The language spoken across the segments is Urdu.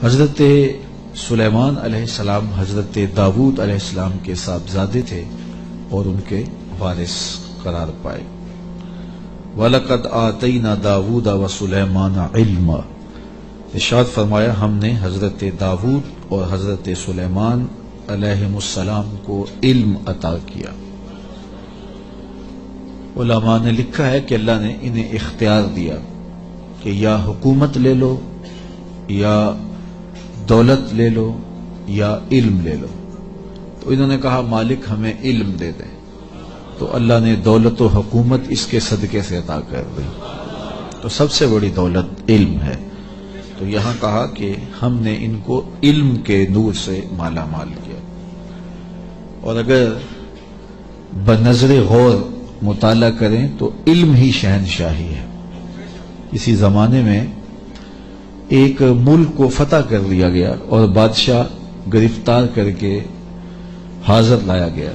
حضرت سلیمان علیہ السلام حضرت داود علیہ السلام کے صاحبزادے تھے اور ان کے وارث قرار پائے۔ وَلَقَدْ آتَيْنَا دَاوُودَ وَسُلَيْمَانَ عِلْمًا، ارشاد فرمایا ہم نے حضرت داود اور حضرت سلیمان علیہ السلام کو علم عطا کیا۔ علماء نے لکھا ہے کہ اللہ نے انہیں اختیار دیا کہ یا حکومت لے لو، یا دولت لے لو، یا علم لے لو۔ تو انہوں نے کہا مالک ہمیں علم دے دیں، تو اللہ نے دولت و حکومت اس کے صدقے سے عطا کر دی۔ تو سب سے بڑی دولت علم ہے۔ تو یہاں کہا کہ ہم نے ان کو علم کے نور سے مالا مال کیا۔ اور اگر بنظر غور مطالعہ کریں تو علم ہی شہنشاہی ہے۔ کسی زمانے میں ایک ملک کو فتح کر لیا گیا اور بادشاہ گرفتار کر کے حاضر لایا گیا،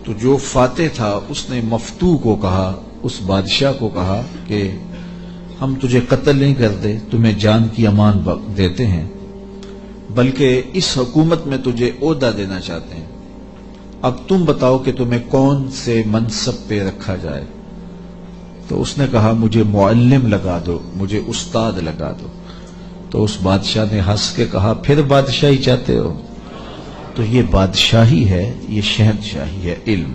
تو جو فاتح تھا اس نے مفتو کو کہا، اس بادشاہ کو کہا کہ ہم تجھے قتل نہیں کرتے، تمہیں جان کی امان دیتے ہیں، بلکہ اس حکومت میں تجھے عہدہ دینا چاہتے ہیں، اب تم بتاؤ کہ تمہیں کون سے منصب پہ رکھا جائے۔ تو اس نے کہا مجھے معلم لگا دو، مجھے استاد لگا دو۔ تو اس بادشاہ نے ہنس کے کہا پھر بادشاہی چاہتے ہو؟ تو یہ بادشاہی ہے، یہ شہنشاہی ہے علم۔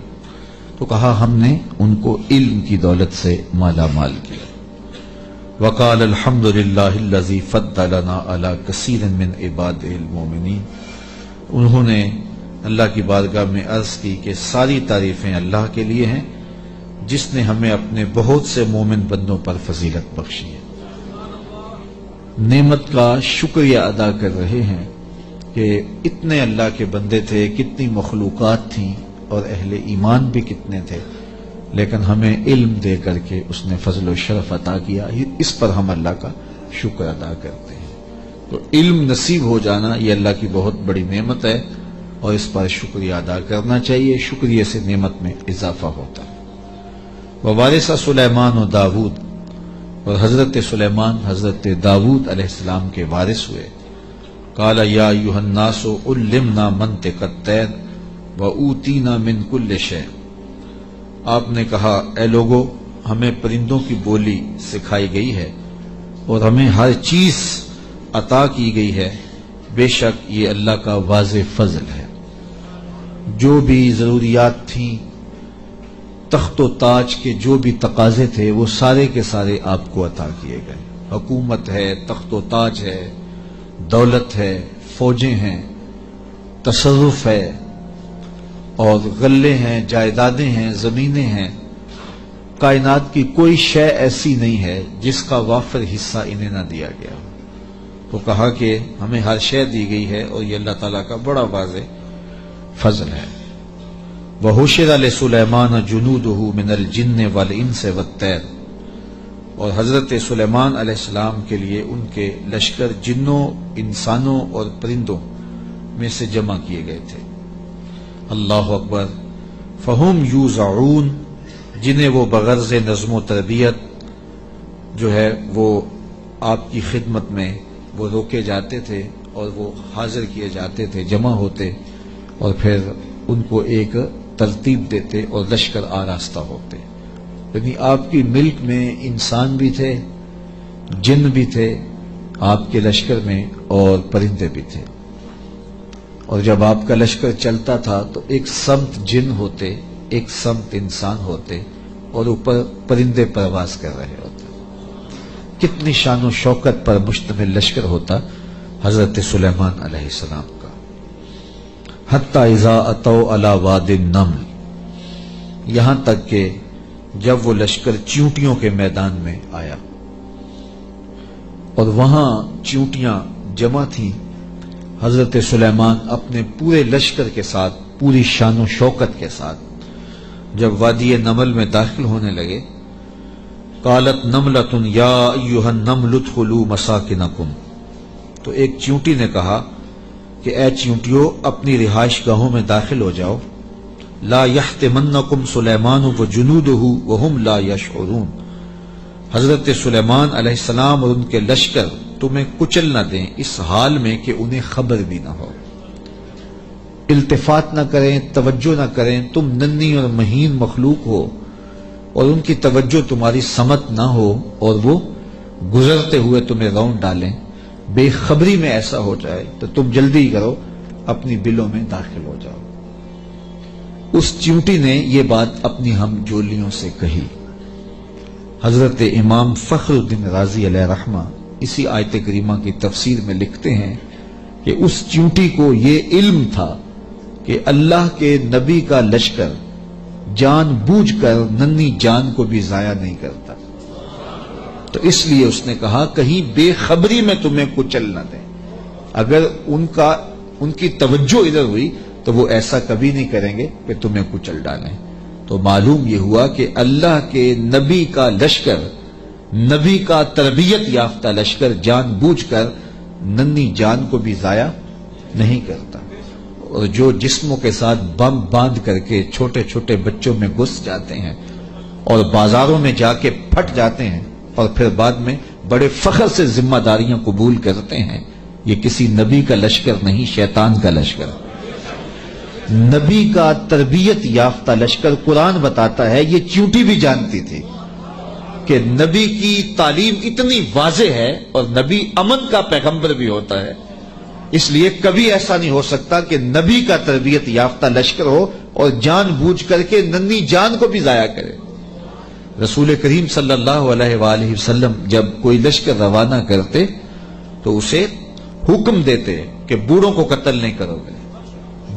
تو کہا ہم نے ان کو علم کی دولت سے مالا مال کیا۔ وقال الحمد للہ الذی فضلنا علی کثیر من عبادہ المؤمنین، انہوں نے اللہ کی بارگاہ میں عرض کی کہ ساری تعریفیں اللہ کے لیے ہیں جس نے ہمیں اپنے بہت سے مومن بندوں پر فضیلت بخشی ہے۔ نعمت کا شکریہ ادا کر رہے ہیں کہ اتنے اللہ کے بندے تھے، کتنی مخلوقات تھیں اور اہل ایمان بھی کتنے تھے، لیکن ہمیں علم دے کر کے اس نے فضل و شرف عطا کیا، اس پر ہم اللہ کا شکر ادا کرتے ہیں۔ تو علم نصیب ہو جانا یہ اللہ کی بہت بڑی نعمت ہے اور اس پر شکریہ ادا کرنا چاہیے، شکریہ سے نعمت میں اضافہ ہوتا ہے۔ ووارث سلیمان و داود، اور حضرت سلیمان حضرت داود علیہ السلام کے وارث ہوئے۔ قال یا ایھا الناس علمنا منطق الطیر واوتینا من کل شیء، آپ نے کہا اے لوگو ہمیں پرندوں کی بولی سکھائی گئی ہے اور ہمیں ہر چیز عطا کی گئی ہے، بے شک یہ اللہ کا واضح فضل ہے۔ جو بھی ضروریات تھیں، تخت و تاج کے جو بھی تقاضے تھے وہ سارے کے سارے آپ کو عطا کیے گئے۔ حکومت ہے، تخت و تاج ہے، دولت ہے، فوجیں ہیں، تصرف ہے، اور غلے ہیں، جائیدادیں ہیں، زمینیں ہیں۔ کائنات کی کوئی شے ایسی نہیں ہے جس کا وافر حصہ انہیں نہ دیا گیا۔ تو کہا کہ ہمیں ہر شے دی گئی ہے اور یہ اللہ تعالیٰ کا بڑا واضح فضل ہے۔ وَحُشِرَ لِسُلَيْمَانَ جُنُودُهُ مِنَ الْجِنِّ وَالْإِنسِ وَالطَّيْرِ، اور حضرت سلیمان علیہ السلام کے لیے ان کے لشکر جنوں، انسانوں اور پرندوں میں سے جمع کیے گئے تھے۔ اللہ اکبر۔ فَهُمْ يُوزَعُونَ، جنہیں وہ بغرض نظم و تربیت جو ہے وہ آپ کی خدمت میں وہ روکے جاتے تھے اور وہ حاضر کیے جاتے تھے، جمع ہوتے اور پھر ان کو ایک ترتیب دیتے اور لشکر آراستہ ہوتے۔ یعنی آپ کی ملک میں انسان بھی تھے، جن بھی تھے آپ کے لشکر میں، اور پرندے بھی تھے۔ اور جب آپ کا لشکر چلتا تھا تو ایک سمت جن ہوتے، ایک سمت انسان ہوتے، اور اوپر پرندے پرواز کر رہے ہوتے۔ کتنی شان و شوکت پر مشتمل لشکر ہوتا حضرت سلیمان علیہ السلام کا۔ حتی اذا اتوا علی واد النمل، یہاں تک کہ جب وہ لشکر چیونٹیوں کے میدان میں آیا اور وہاں چیونٹیاں جمع تھیں، حضرت سلیمان اپنے پورے لشکر کے ساتھ، پوری شان و شوکت کے ساتھ جب وادی نمل میں داخل ہونے لگے، قالت نملۃ یا ایھا النمل ادخلوا مساکنکم، تو ایک چیونٹی نے کہا کہ اے چیونٹیوں اپنی رہائش گاہوں میں داخل ہو جاؤ، لا یحطمنکم سلیمان وجنودہ وہم لا یشعرون، حضرت سلیمان علیہ السلام اور ان کے لشکر تمہیں کچل نہ دیں اس حال میں کہ انہیں خبر بھی نہ ہو، التفات نہ کریں، توجہ نہ کریں، تم ننھی اور مہین مخلوق ہو اور ان کی توجہ تمہاری سمت نہ ہو اور وہ گزرتے ہوئے تمہیں رون ڈالیں، بے خبری میں ایسا ہو جائے تو تم جلدی کرو اپنی بلوں میں داخل ہو جاؤ۔ اس چیونٹی نے یہ بات اپنی ہم جولیوں سے کہی۔ حضرت امام فخر الدین رازی علیہ رحمہ اسی آیت کریمہ کی تفسیر میں لکھتے ہیں کہ اس چیونٹی کو یہ علم تھا کہ اللہ کے نبی کا لشکر جان بوجھ کر ننھی جان کو بھی ضائع نہیں کرتا، تو اس لیے اس نے کہا کہیں بے خبری میں تمہیں کچل نہ دیں۔ اگر ان کی توجہ ادھر ہوئی تو وہ ایسا کبھی نہیں کریں گے کہ تمہیں کچل ڈالیں۔ تو معلوم یہ ہوا کہ اللہ کے نبی کا لشکر، نبی کا تربیت یافتہ لشکر جان بوجھ کر ننھی جان کو بھی ضائع نہیں کرتا، اور جو جسموں کے ساتھ بم باندھ کر کے چھوٹے چھوٹے بچوں میں گھس جاتے ہیں اور بازاروں میں جا کے پھٹ جاتے ہیں اور پھر بعد میں بڑے فخر سے ذمہ داریاں قبول کرتے ہیں، یہ کسی نبی کا لشکر نہیں، شیطان کا لشکر۔ نبی کا تربیت یافتہ لشکر قرآن بتاتا ہے، یہ چیونٹی بھی جانتی تھی کہ نبی کی تعلیم اتنی واضح ہے اور نبی امن کا پیغمبر بھی ہوتا ہے، اس لیے کبھی ایسا نہیں ہو سکتا کہ نبی کا تربیت یافتہ لشکر ہو اور جان بوجھ کر کے ننھی جان کو بھی ضائع کرے۔ رسول کریم صلی اللہ علیہ وآلہ وسلم جب کوئی لشکر روانہ کرتے تو اسے حکم دیتے کہ بوڑھوں کو قتل نہیں کرو گے،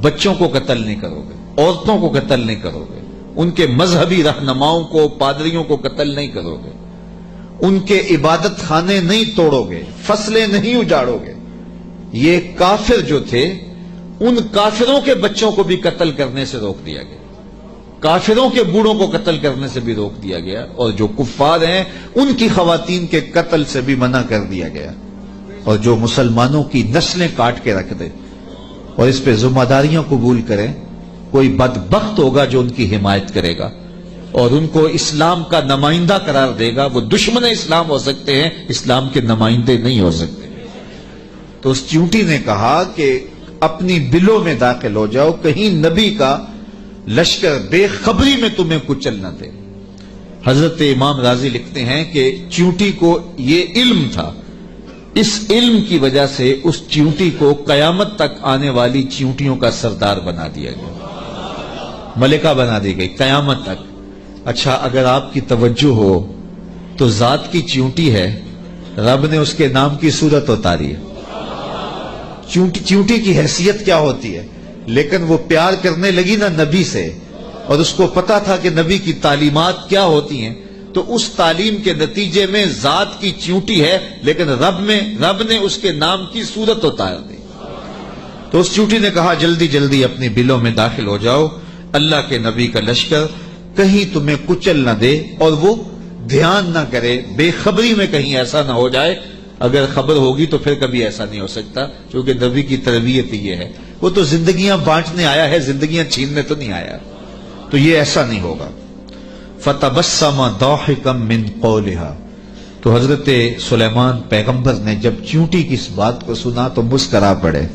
بچوں کو قتل نہیں کرو گے، عورتوں کو قتل نہیں کرو گے، ان کے مذہبی رہنماؤں کو، پادریوں کو قتل نہیں کرو گے، ان کے عبادت خانے نہیں توڑو گے، فصلیں نہیں اجاڑو گے۔ یہ کافر جو تھے ان کافروں کے بچوں کو بھی قتل کرنے سے روک دیا گیا، کافروں کے بوڑھوں کو قتل کرنے سے بھی روک دیا گیا، اور جو کفار ہیں ان کی خواتین کے قتل سے بھی منع کر دیا گیا، اور جو مسلمانوں کی نسلیں کاٹ کے رکھ دے اور اس پہ ذمہ داریاں قبول کریں، کوئی بدبخت ہوگا جو ان کی حمایت کرے گا اور ان کو اسلام کا نمائندہ قرار دے گا، وہ دشمن اسلام ہو سکتے ہیں، اسلام کے نمائندے نہیں ہو سکتے۔ تو اس چیونٹی نے کہا کہ اپنی بلوں میں داخل ہو جاؤ، کہیں نبی کا لشکر بے خبری میں تمہیں کچل نہ دے۔ حضرت امام رازی لکھتے ہیں کہ چیونٹی کو یہ علم تھا، اس علم کی وجہ سے اس چیونٹی کو قیامت تک آنے والی چیونٹیوں کا سردار بنا دیا گیا، ملکہ بنا دی گئی قیامت تک۔ اچھا، اگر آپ کی توجہ ہو تو ذات کی چیونٹی ہے، رب نے اس کے نام کی صورت اتاری ہے۔ چیونٹی کی حیثیت کیا ہوتی ہے، لیکن وہ پیار کرنے لگی نا نبی سے، اور اس کو پتا تھا کہ نبی کی تعلیمات کیا ہوتی ہیں، تو اس تعلیم کے نتیجے میں ذات کی چیونٹی ہے، لیکن رب نے اس کے نام کی صورت اتار دی۔ تو اس چیونٹی نے کہا جلدی جلدی اپنی بلوں میں داخل ہو جاؤ، اللہ کے نبی کا لشکر کہیں تمہیں کچل نہ دے اور وہ دھیان نہ کرے، بے خبری میں کہیں ایسا نہ ہو جائے۔ اگر خبر ہوگی تو پھر کبھی ایسا نہیں ہو سکتا، کیونکہ نبی کی تربیت یہ ہے، وہ تو زندگیاں بانٹنے آیا ہے، زندگیاں چھیننے تو نہیں آیا، تو یہ ایسا نہیں ہوگا۔ فَتَبَسَّمَ ضَاحِكًا مِّن قَوْلِهَا، تو حضرت سلیمان پیغمبر نے جب چیونٹی کی اس بات کو سنا تو مسکرا پڑے۔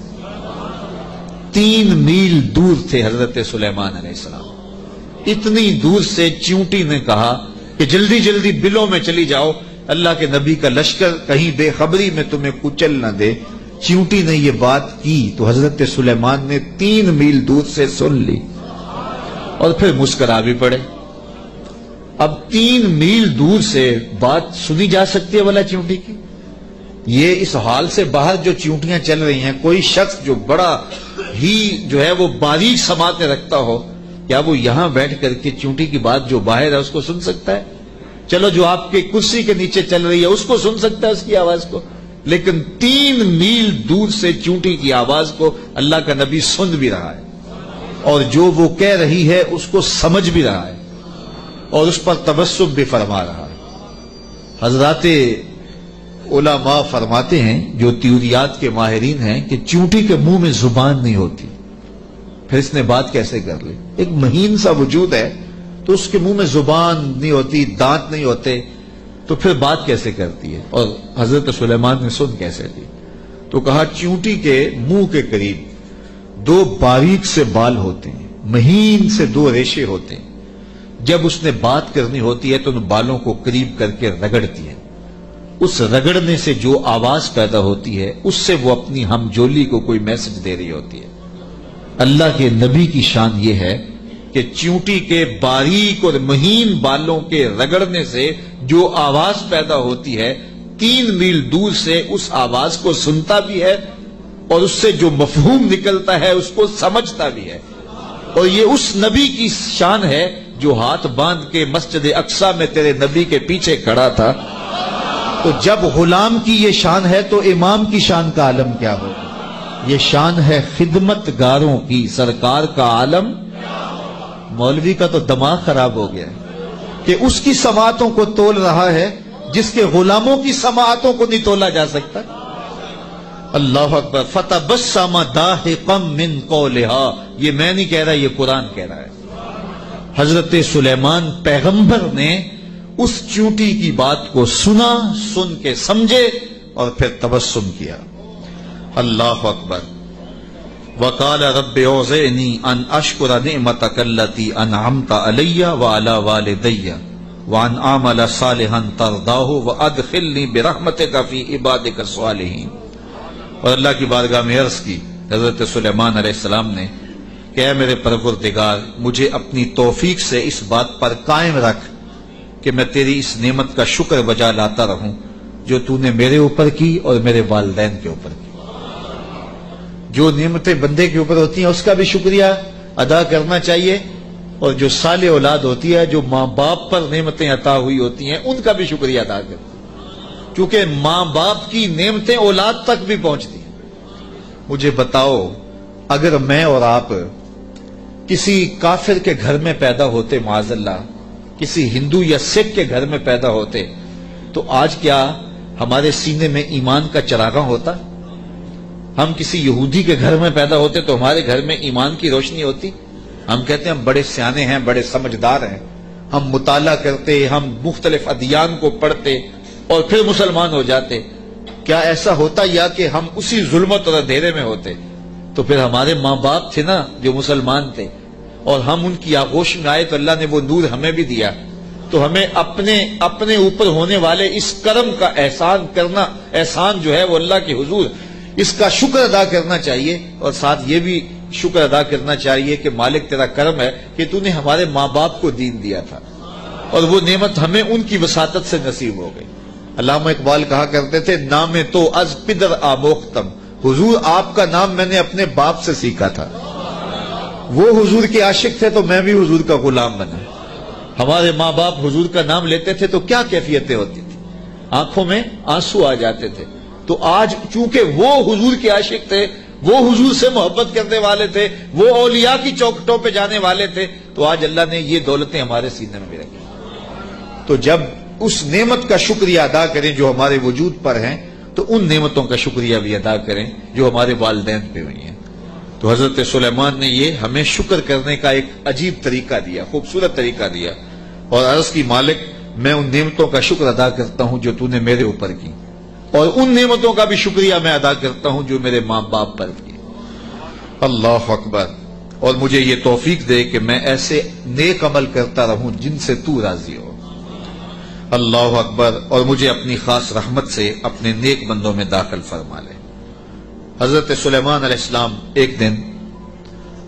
3 میل دور تھے حضرت سلیمان علیہ السلام، اتنی دور سے چیونٹی نے کہا کہ جلدی جلدی بلوں میں چلی جاؤ، اللہ کے نبی کا لشکر کہیں بے خبری میں تمہیں کچل نہ دے۔ چیونٹی نے یہ بات کی تو حضرت سلیمان نے 3 میل دور سے سن لی اور پھر مسکرا بھی پڑے۔ اب 3 میل دور سے بات سنی جا سکتی ہے والا چیونٹی کی؟ یہ اس حال سے باہر جو چیونٹیاں چل رہی ہیں، کوئی شخص جو بڑا ہی جو ہے وہ باریک سماعتیں رکھتا ہو، کیا وہ یہاں بیٹھ کر کے چیونٹی کی بات جو باہر ہے اس کو سن سکتا ہے؟ چلو جو آپ کے کرسی کے نیچے چل رہی ہے اس کو سن سکتا ہے، اس کی آواز کو، لیکن 3 میل دور سے چیونٹی کی آواز کو اللہ کا نبی سن بھی رہا ہے، اور جو وہ کہہ رہی ہے اس کو سمجھ بھی رہا ہے، اور اس پر تبسم بھی فرما رہا ہے۔ حضرات علماء فرماتے ہیں، جو تیوریات کے ماہرین ہیں، کہ چیونٹی کے منہ میں زبان نہیں ہوتی، پھر اس نے بات کیسے کر لی؟ ایک مہین سا وجود ہے تو اس کے منہ میں زبان نہیں ہوتی، دانت نہیں ہوتے، تو پھر بات کیسے کرتی ہے؟ اور حضرت سلیمان نے سن کیسے لی؟ تو کہا چیونٹی کے منہ کے قریب 2 باریک سے بال ہوتے ہیں، مہین سے 2 ریشے ہوتے ہیں. جب اس نے بات کرنی ہوتی ہے تو ان بالوں کو قریب کر کے رگڑتی ہے. اس رگڑنے سے جو آواز پیدا ہوتی ہے اس سے وہ اپنی ہم جولی کو کوئی میسج دے رہی ہوتی ہے. اللہ کے نبی کی شان یہ ہے کہ چیونٹی کے باریک اور مہین بالوں کے رگڑنے سے جو آواز پیدا ہوتی ہے 3 میل دور سے اس آواز کو سنتا بھی ہے اور اس سے جو مفہوم نکلتا ہے اس کو سمجھتا بھی ہے. اور یہ اس نبی کی شان ہے جو ہاتھ باندھ کے مسجد اقصی میں تیرے نبی کے پیچھے کھڑا تھا. تو جب غلام کی یہ شان ہے تو امام کی شان کا عالم کیا ہوگا؟ یہ شان ہے خدمت گاروں کی، سرکار کا عالم. مولوی کا تو دماغ خراب ہو گیا ہے کہ اس کی سماعتوں کو تول رہا ہے جس کے غلاموں کی سماعتوں کو نہیں تولا جا سکتا. اللہ اکبر. فتبسم ضاحکا من قولہا، یہ میں نہیں کہہ رہا، یہ قرآن کہہ رہا ہے. حضرت سلیمان پیغمبر نے اس چیونٹی کی بات کو سنا، سن کے سمجھے اور پھر تبسم کیا. اللہ اکبر. وقال رب اوزعنی ان اشکر نعمتک التی انعمت علی وعلی والدی وان اعمل صالحا ترضاہ وادخلنی برحمتک فی عبادک الصالحین. اور اللہ کی بارگاہ میں عرض کی حضرت سلیمان علیہ السلام نے کہ اے میرے پروردگار، مجھے اپنی توفیق سے اس بات پر قائم رکھ کہ میں تیری اس نعمت کا شکر بجا لاتا رہوں جو تو نے میرے اوپر کی اور میرے والدین کے اوپر کی. جو نعمتیں بندے کے اوپر ہوتی ہیں اس کا بھی شکریہ ادا کرنا چاہیے، اور جو صالح اولاد ہوتی ہے، جو ماں باپ پر نعمتیں عطا ہوئی ہوتی ہیں، ان کا بھی شکریہ ادا کرنا، کیونکہ ماں باپ کی نعمتیں اولاد تک بھی پہنچتی ہیں. مجھے بتاؤ، اگر میں اور آپ کسی کافر کے گھر میں پیدا ہوتے، معاذ اللہ کسی ہندو یا سکھ کے گھر میں پیدا ہوتے، تو آج کیا ہمارے سینے میں ایمان کا چراغاں ہوتا؟ ہم کسی یہودی کے گھر میں پیدا ہوتے تو ہمارے گھر میں ایمان کی روشنی ہوتی؟ ہم کہتے ہیں ہم بڑے سیانے ہیں، بڑے سمجھدار ہیں، ہم مطالعہ کرتے، ہم مختلف ادیان کو پڑھتے اور پھر مسلمان ہو جاتے. کیا ایسا ہوتا یا کہ ہم اسی ظلمت اور اندھیرے میں ہوتے؟ تو پھر ہمارے ماں باپ تھے نا جو مسلمان تھے، اور ہم ان کی آغوش میں آئے تو اللہ نے وہ نور ہمیں بھی دیا. تو ہمیں اپنے اوپر ہونے والے اس کرم کا احسان جو ہے وہ اللہ کے حضور اس کا شکر ادا کرنا چاہیے، اور ساتھ یہ بھی شکر ادا کرنا چاہیے کہ مالک تیرا کرم ہے کہ تو نے ہمارے ماں باپ کو دین دیا تھا اور وہ نعمت ہمیں ان کی وساطت سے نصیب ہو گئی. علامہ اقبال کہا کرتے تھے نام تو از پدر آموختم، حضور آپ کا نام میں نے اپنے باپ سے سیکھا تھا. وہ حضور کے عاشق تھے تو میں بھی حضور کا غلام بنا. ہمارے ماں باپ حضور کا نام لیتے تھے تو کیا کیفیتیں ہوتی تھی، آنکھوں میں آنسو آ جاتے تھے. تو آج چونکہ وہ حضور کے عاشق تھے، وہ حضور سے محبت کرنے والے تھے، وہ اولیاء کی چوکھٹوں پہ جانے والے تھے، تو آج اللہ نے یہ دولتیں ہمارے سینے میں بھی رکھی. تو جب اس نعمت کا شکریہ ادا کریں جو ہمارے وجود پر ہیں، تو ان نعمتوں کا شکریہ بھی ادا کریں جو ہمارے والدین پہ ہوئی ہیں. تو حضرت سلیمان نے یہ ہمیں شکر کرنے کا ایک عجیب طریقہ دیا، خوبصورت طریقہ دیا، اور عرض کی مالک میں ان نعمتوں کا شکر ادا کرتا ہوں جو تو نے میرے اوپر کی، اور ان نعمتوں کا بھی شکریہ میں ادا کرتا ہوں جو میرے ماں باپ پر کی. اللہ اکبر. اور مجھے یہ توفیق دے کہ میں ایسے نیک عمل کرتا رہوں جن سے تو راضی ہو. اللہ اکبر. اور مجھے اپنی خاص رحمت سے اپنے نیک بندوں میں داخل فرما لے. حضرت سلیمان علیہ السلام ایک دن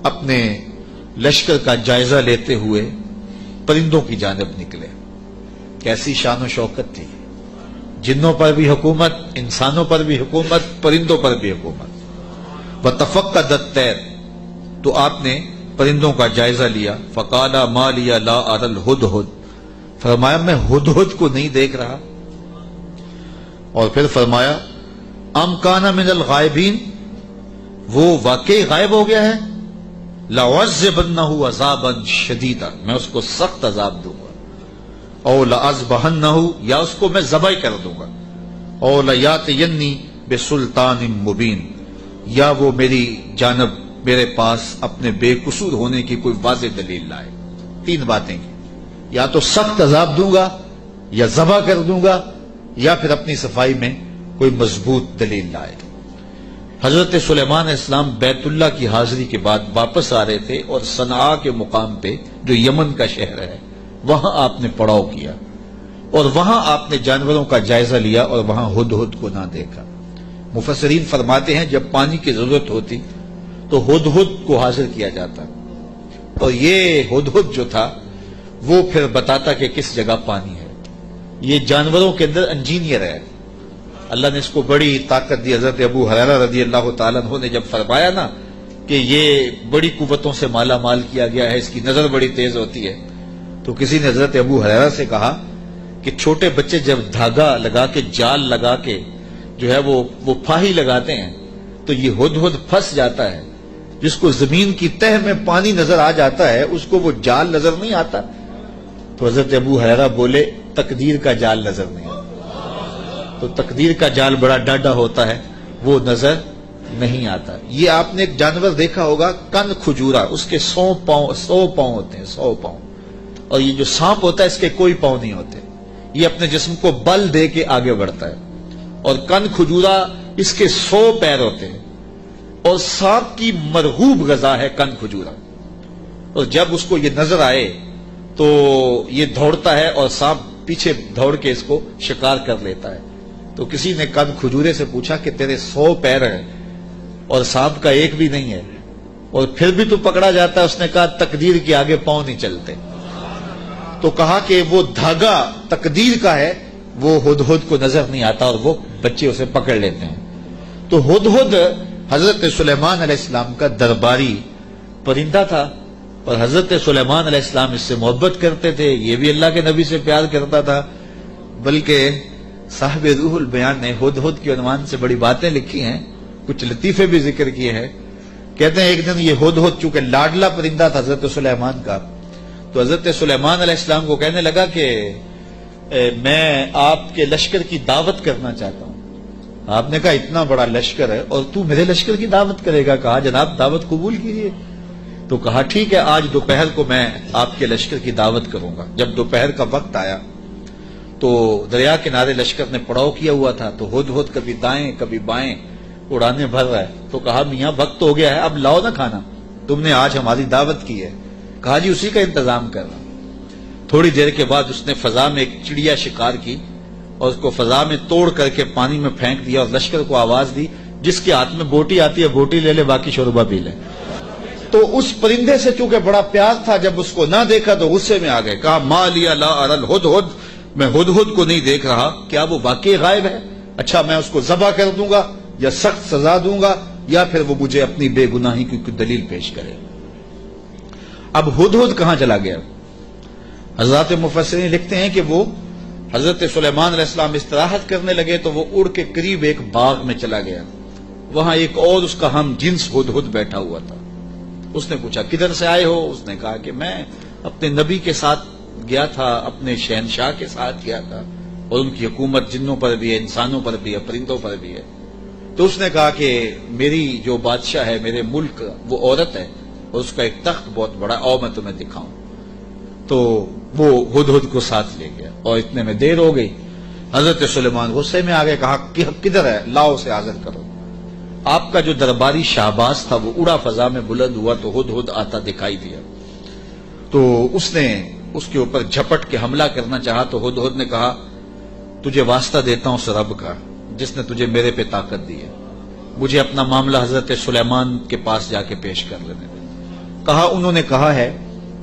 اپنے لشکر کا جائزہ لیتے ہوئے پرندوں کی جانب نکلے. کیسی شان و شوکت تھی، جنوں پر بھی حکومت، انسانوں پر بھی حکومت، پرندوں پر بھی حکومت. وَتَفَقَّدَ الطَّيْرَ، تو آپ نے پرندوں کا جائزہ لیا. فَقَالَ مَا لِيَ لَا أَرَى الْهُدْهُدْ، فرمایا میں ہدہد کو نہیں دیکھ رہا. اور پھر فرمایا ام کان من الغائبین، وہ واقعی غائب ہو گیا ہے. لَأُعَذِّبَنَّهُ عَذَابًا شَدِيدًا، میں اس کو سخت عذاب دوں گا. او لَأَذْبَحَنَّهُ، یا اس کو میں ذبح کر دوں گا. او لَيَأْتِيَنِّي بِسُلْطَانٍ مُبِينٍ، یا وہ میری جانب میرے پاس اپنے بے قصور ہونے کی کوئی واضح دلیل لائے. 3 باتیں کی، یا تو سخت عذاب دوں گا، یا ذبح کر دوں گا یا پھر اپنی صفائی میں کوئی مضبوط دلیل لائے۔ حضرت سلیمان علیہ السلام بیت اللہ کی حاضری کے بعد واپس آ رہے تھے اور صنعاء کے مقام پہ جو یمن کا شہر ہے وہاں آپ نے پڑاؤ کیا اور وہاں آپ نے جانوروں کا جائزہ لیا اور وہاں ہدہد کو نہ دیکھا۔ مفسرین فرماتے ہیں جب پانی کی ضرورت ہوتی تو ہدہد کو حاضر کیا جاتا اور یہ ہدہد جو تھا وہ پھر بتاتا کہ کس جگہ پانی ہے۔ یہ جانوروں کے اندر انجینئر ہے، اللہ نے اس کو بڑی طاقت دی۔ حضرت ابو ہریرہ رضی اللہ تعالیٰ عنہ نے جب فرمایا نا کہ یہ بڑی قوتوں سے مالا مال کیا گیا ہے، اس کی نظر بڑی تیز ہوتی ہے، تو کسی نے حضرت ابو ہریرہ سے کہا کہ چھوٹے بچے جب دھاگا لگا کے جال لگا کے جو ہے وہ پھاہی لگاتے ہیں تو یہ ہدہد پھنس جاتا ہے، جس کو زمین کی تہ میں پانی نظر آ جاتا ہے اس کو وہ جال نظر نہیں آتا۔ تو حضرت ابو ہریرہ بولے تقدیر کا جال نظر نہیں آتا، تو تقدیر کا جال بڑا ڈاڈا ہوتا ہے، وہ نظر نہیں آتا۔ یہ آپ نے ایک جانور دیکھا ہوگا کن کھجورا، اس کے 100 پاؤں ہوتے ہیں، 100 پاؤں، اور یہ جو سانپ ہوتا ہے اس کے کوئی پاؤں نہیں ہوتے، یہ اپنے جسم کو بل دے کے آگے بڑھتا ہے، اور کن کھجورا اس کے 100 پیر ہوتے ہیں، اور سانپ کی مرغوب غذا ہے کن کھجورا، اور جب اس کو یہ نظر آئے تو یہ دوڑتا ہے اور سانپ پیچھے دوڑ کے اس کو شکار کر لیتا ہے۔ تو کسی نے کن کھجورے سے پوچھا کہ تیرے 100 پیر ہیں اور سانپ کا ایک بھی نہیں ہے اور پھر بھی تو پکڑا جاتا ہے؟ اس نے کہا تقدیر کے آگے پاؤں نہیں چلتے۔ تو کہا کہ وہ دھاگا تقدیر کا ہے، وہ ہدہد کو نظر نہیں آتا اور وہ بچے اسے پکڑ لیتے ہیں۔ تو ہدہد حضرت سلیمان علیہ السلام کا درباری پرندہ تھا اور حضرت سلیمان علیہ السلام اس سے محبت کرتے تھے، یہ بھی اللہ کے نبی سے پیار کرتا تھا، بلکہ صاحب روح البیان نے ہدہد کے عنوان سے بڑی باتیں لکھی ہیں، کچھ لطیفے بھی ذکر کیے ہیں۔ کہتے ہیں ایک دن یہ ہدہد چونکہ لاڈلا پرندہ تھا حضرت سلیمان کا، تو حضرت سلیمان علیہ السلام کو کہنے لگا کہ میں آپ کے لشکر کی دعوت کرنا چاہتا ہوں۔ آپ نے کہا اتنا بڑا لشکر ہے اور تو میرے لشکر کی دعوت کرے گا؟ کہا جناب دعوت قبول کیجیے۔ تو کہا ٹھیک ہے، آج دوپہر کو میں آپ کے لشکر کی دعوت کروں گا۔ جب دوپہر کا وقت آیا تو دریا کنارے لشکر نے پڑاؤ کیا ہوا تھا، تو ہدہد کبھی دائیں کبھی بائیں اڑانے بھر رہا ہے۔ تو کہا میاں وقت ہو گیا ہے، اب لاؤ نہ کھانا، تم نے آج ہماری دعوت کی ہے۔ کہا جی اسی کا انتظام کر رہا۔ تھوڑی دیر کے بعد اس نے فضا میں ایک چڑیا شکار کی اور اس کو فضا میں توڑ کر کے پانی میں پھینک دیا اور لشکر کو آواز دی جس کے ہاتھ میں بوٹی آتی ہے بوٹی لے لے، باقی شوربہ پی لے۔ تو اس پرندے سے چونکہ بڑا پیار تھا، جب اس کو نہ دیکھا تو غصے میں آ گئے، کہا ما لیا لا اری الہدہد، میں ہدہد کو نہیں دیکھ رہا، کیا وہ واقعی غائب ہے؟ اچھا میں اس کو ذبح کر دوں گا یا سخت سزا دوں گا یا پھر وہ مجھے اپنی بے گناہی کی کوئی دلیل پیش کرے۔ اب ہدہد کہاں چلا گیا؟ حضرات مفسرین لکھتے ہیں کہ وہ حضرت سلیمان علیہ السلام استراحت کرنے لگے تو وہ اڑ کے قریب ایک باغ میں چلا گیا، وہاں ایک اور اس کا ہم جنس ہدہد بیٹھا ہوا تھا۔ اس نے پوچھا کدھر سے آئے ہو؟ اس نے کہا کہ میں اپنے نبی کے ساتھ گیا تھا، اپنے شہنشاہ کے ساتھ گیا تھا، اور ان کی حکومت جنوں پر بھی ہے، انسانوں پر بھی ہے، پرندوں پر بھی ہے۔ تو اس نے کہا کہ میری جو بادشاہ ہے میرے ملک وہ عورت ہے اور اس کا ایک تخت بہت بڑا، آؤ میں تمہیں دکھاؤں۔ تو وہ ہدہد کو ساتھ لے گیا اور اتنے میں دیر ہو گئی۔ حضرت سلیمان غصے میں آ گئے، کہا کدھر ہے؟ لاؤ اسے حاضر کرو۔ آپ کا جو درباری شہباز تھا وہ اڑا فضا میں بلند ہوا تو ہدہد آتا دکھائی دیا، تو اس نے اس کے اوپر جھپٹ کے حملہ کرنا چاہا، تو ہدہد نے کہا تجھے واسطہ دیتا ہوں اس رب کا جس نے تجھے میرے پہ طاقت دی ہے، مجھے اپنا معاملہ حضرت سلیمان کے پاس جا کے پیش کر لینے دے۔ کہا انہوں نے کہا ہے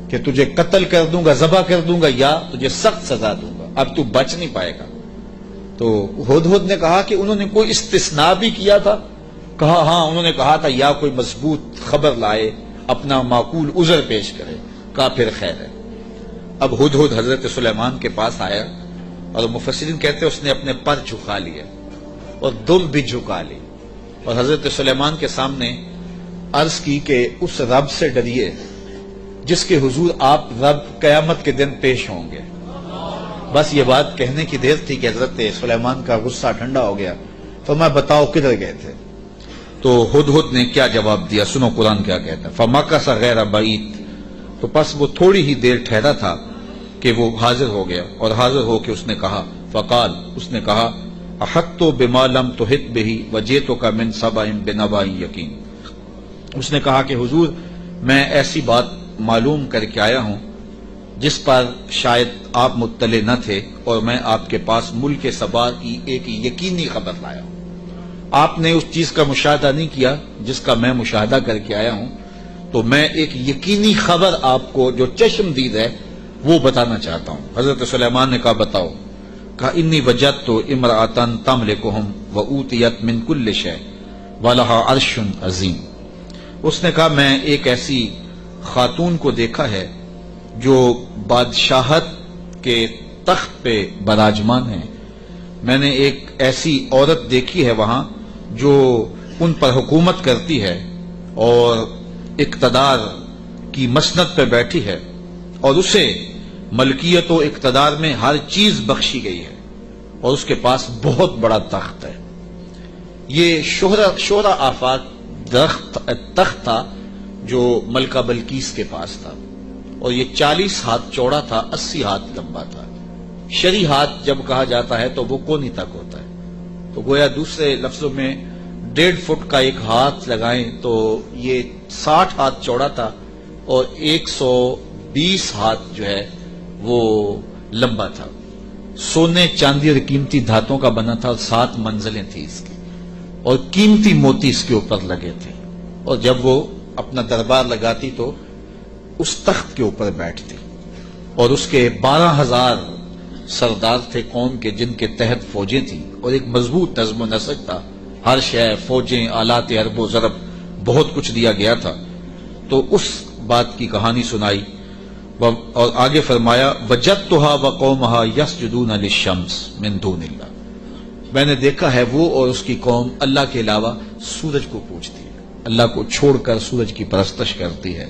کہ تجھے قتل کر دوں گا، ذبح کر دوں گا یا تجھے سخت سزا دوں گا، اب تو بچ نہیں پائے گا۔ تو ہدہد نے کہا کہ انہوں نے کوئی استثناء بھی کیا تھا؟ کہا ہاں، انہوں نے کہا تھا یا کوئی مضبوط خبر لائے، اپنا معقول عذر پیش کرے۔ کہا پھر خیر ہے۔ اب ہدہد حضرت سلیمان کے پاس آیا اور مفسرین کہتے ہیں اس نے اپنے پر جھکا لیے اور دم بھی جھکا لی اور حضرت سلیمان کے سامنے عرض کی کہ اس رب سے ڈریے جس کے حضور آپ رب قیامت کے دن پیش ہوں گے۔ بس یہ بات کہنے کی دیر تھی کہ حضرت سلیمان کا غصہ ٹھنڈا ہو گیا۔ فرمایا بتاؤ کدھر گئے تھے؟ تو ہدہد نے کیا جواب دیا، سنو قرآن کیا کہتا ہے، فَمَكَثَ غَيْرَ بَعِيدٍ، تو پس وہ تھوڑی ہی دیر ٹھہرا تھا کہ وہ حاضر ہو گیا، اور حاضر ہو کے اس نے کہا فقال، اس نے کہا احطت بما لم تحط به وجئتک من سبأ بنبأ یقین، اس نے کہا کہ حضور میں ایسی بات معلوم کر کے آیا ہوں جس پر شاید آپ مطلع نہ تھے، اور میں آپ کے پاس ملک سبا کی ایک یقینی خبر لایا ہوں۔ آپ نے اس چیز کا مشاہدہ نہیں کیا جس کا میں مشاہدہ کر کے آیا ہوں، تو میں ایک یقینی خبر آپ کو جو چشم دید ہے وہ بتانا چاہتا ہوں۔ حضرت سلیمان نے کہا بتاؤ، کہا انی وجدت امرأۃ تملکہم وأوتیت من کل شیء ولہا عرش عظیم، اس نے کہا میں ایک ایسی خاتون کو دیکھا ہے جو بادشاہت کے تخت پہ براجمان ہے، میں نے ایک ایسی عورت دیکھی ہے وہاں جو ان پر حکومت کرتی ہے اور اقتدار کی مسند پہ بیٹھی ہے، اور اسے ملکیت و اقتدار میں ہر چیز بخشی گئی ہے، اور اس کے پاس بہت بڑا تخت ہے۔ یہ شہرہ آفاق تخت تھا جو ملکہ بلقیس کے پاس تھا، اور یہ 40 ہاتھ چوڑا تھا، 80 ہاتھ لمبا تھا۔ شرعی ہاتھ جب کہا جاتا ہے تو وہ کونی تک ہوتا ہے، تو گویا دوسرے لفظوں میں 1.5 فٹ کا ایک ہاتھ لگائیں تو یہ 60 ہاتھ چوڑا تھا، اور 120 ہاتھ جو ہے وہ لمبا تھا۔ سونے چاندی اور قیمتی دھاتوں کا بنا تھا، اور 7 منزلیں تھیں اس کی، اور قیمتی موتی اس کے اوپر لگے تھے، اور جب وہ اپنا دربار لگاتی تو اس تخت کے اوپر بیٹھتی، اور اس کے 12,000 سردار تھے قوم کے جن کے تحت فوجیں تھیں، اور ایک مضبوط نظم و نسق تھا، ہر شے فوجیں آلات حرب و ضرب بہت کچھ دیا گیا تھا۔ تو اس بات کی کہانی سنائی، اور آگے فرمایا وجدتها وقومها يسجدون للشمس من دون اللہ، میں نے دیکھا ہے وہ اور اس کی قوم اللہ کے علاوہ سورج کو پوجتی ہے، اللہ کو چھوڑ کر سورج کی پرستش کرتی ہے۔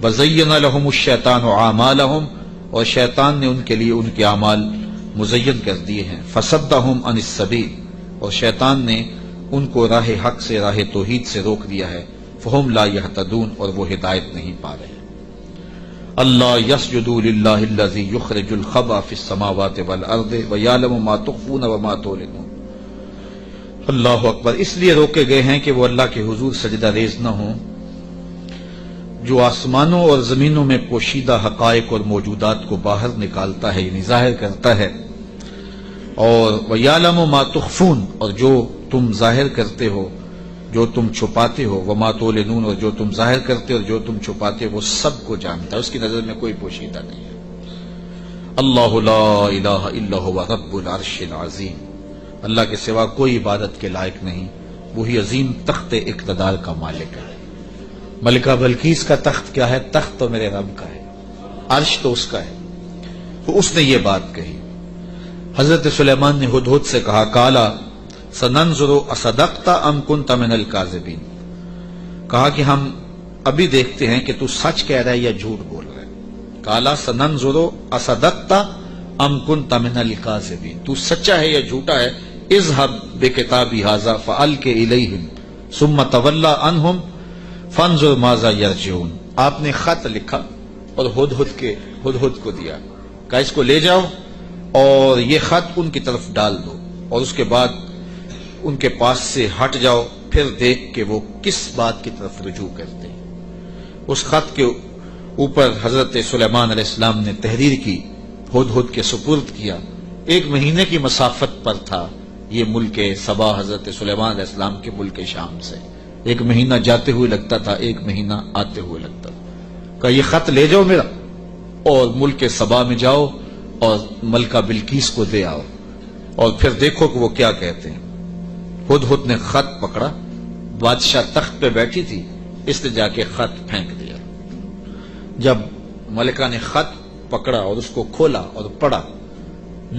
وَزَيَّنَ لَهُمُ الشَّيْطَانُ أَعْمَالَهُم، اور شیطان نے ان کے لیے ان کے اعمال مزین کر دیے ہیں۔ فَصَدَّهُمْ عَنِ السَّبِيلِ، اور شیطان نے ان کو راہ حق سے، راہ توحید سے روک دیا ہے۔ فَهُمْ لَا يَهْتَدُونَ، اور وہ ہدایت نہیں پا رہے۔ اللہ يَسْجُدُوا لِلَّهِ الَّذِي يُخْرِجُ الْخَبْءَ فِي السَّمَاوَاتِ وَالْأَرْضِ وَيَعْلَمُ مَا تُخْفُونَ وَمَا تُعْلِنُونَ۔ اللہ اکبر، اس لیے روکے گئے ہیں کہ وہ اللہ کے حضور سجدہ ریز نہ ہوں، جو آسمانوں اور زمینوں میں پوشیدہ حقائق اور موجودات کو باہر نکالتا ہے، یعنی ظاہر کرتا ہے، اور وَيَعْلَمُ مَا تُخْفُونَ، اور جو تم ظاہر کرتے ہو، جو تم چھپاتے ہو، وَمَا تُعْلِنُونَ، اور جو تم ظاہر کرتے ہو اور جو تم چھپاتے ہو، وہ سب کو جانتا ہے، اس کی نظر میں کوئی پوشیدہ نہیں ہے۔ اللہ لا الہ الا هو رب العرش العظیم، اللہ کے سوا کوئی عبادت کے لائق نہیں، وہی عظیم تخت اقتدار کا مالک ہے۔ ملکہ بلقیس کا تخت کیا ہے؟ تخت تو میرے رب کا ہے، عرش تو اس کا ہے، تو اس نے یہ بات کہی۔ حضرت سلیمان نے ہدہد سے کہا کالا سننظر اصدقت ام کنت من الکاذبین، کہا کہ ہم ابھی دیکھتے ہیں کہ تو سچ کہہ رہا ہے یا جھوٹ بول رہا ہے۔ کالا سننظر اصدقت ام کنت من الکاذبین، تو سچا ہے یا جھوٹا ہے۔ اذهب بکتابی ھذا فالق الیہم ثم تولى عنہم فانظر ماذا یرجعون، آپ نے خط لکھا اور ہدہد کو دیا، کہا اس کو لے جاؤ اور یہ خط ان کی طرف ڈال دو، اور اس کے بعد ان کے پاس سے ہٹ جاؤ، پھر دیکھ کہ وہ کس بات کی طرف رجوع کرتے ہیں۔ اس خط کے اوپر حضرت سلیمان علیہ السلام نے تحریر کی، ہدہد کے سپرد کیا۔ 1 مہینے کی مسافت پر تھا یہ ملک سبا حضرت سلیمان علیہ السلام کے ملک شام سے، 1 مہینہ جاتے ہوئے لگتا تھا، 1 مہینہ آتے ہوئے لگتا تھا۔ کہا یہ خط لے جاؤ میرا اور ملک سبا میں جاؤ اور ملکہ بلقیس کو دے آؤ، اور پھر دیکھو کہ وہ کیا کہتے ہیں۔ ہدہد نے خط پکڑا، بادشاہ تخت پہ بیٹھی تھی، اس نے جا کے خط پھینک دیا۔ جب ملکہ نے خط پکڑا اور اس کو کھولا اور پڑھا،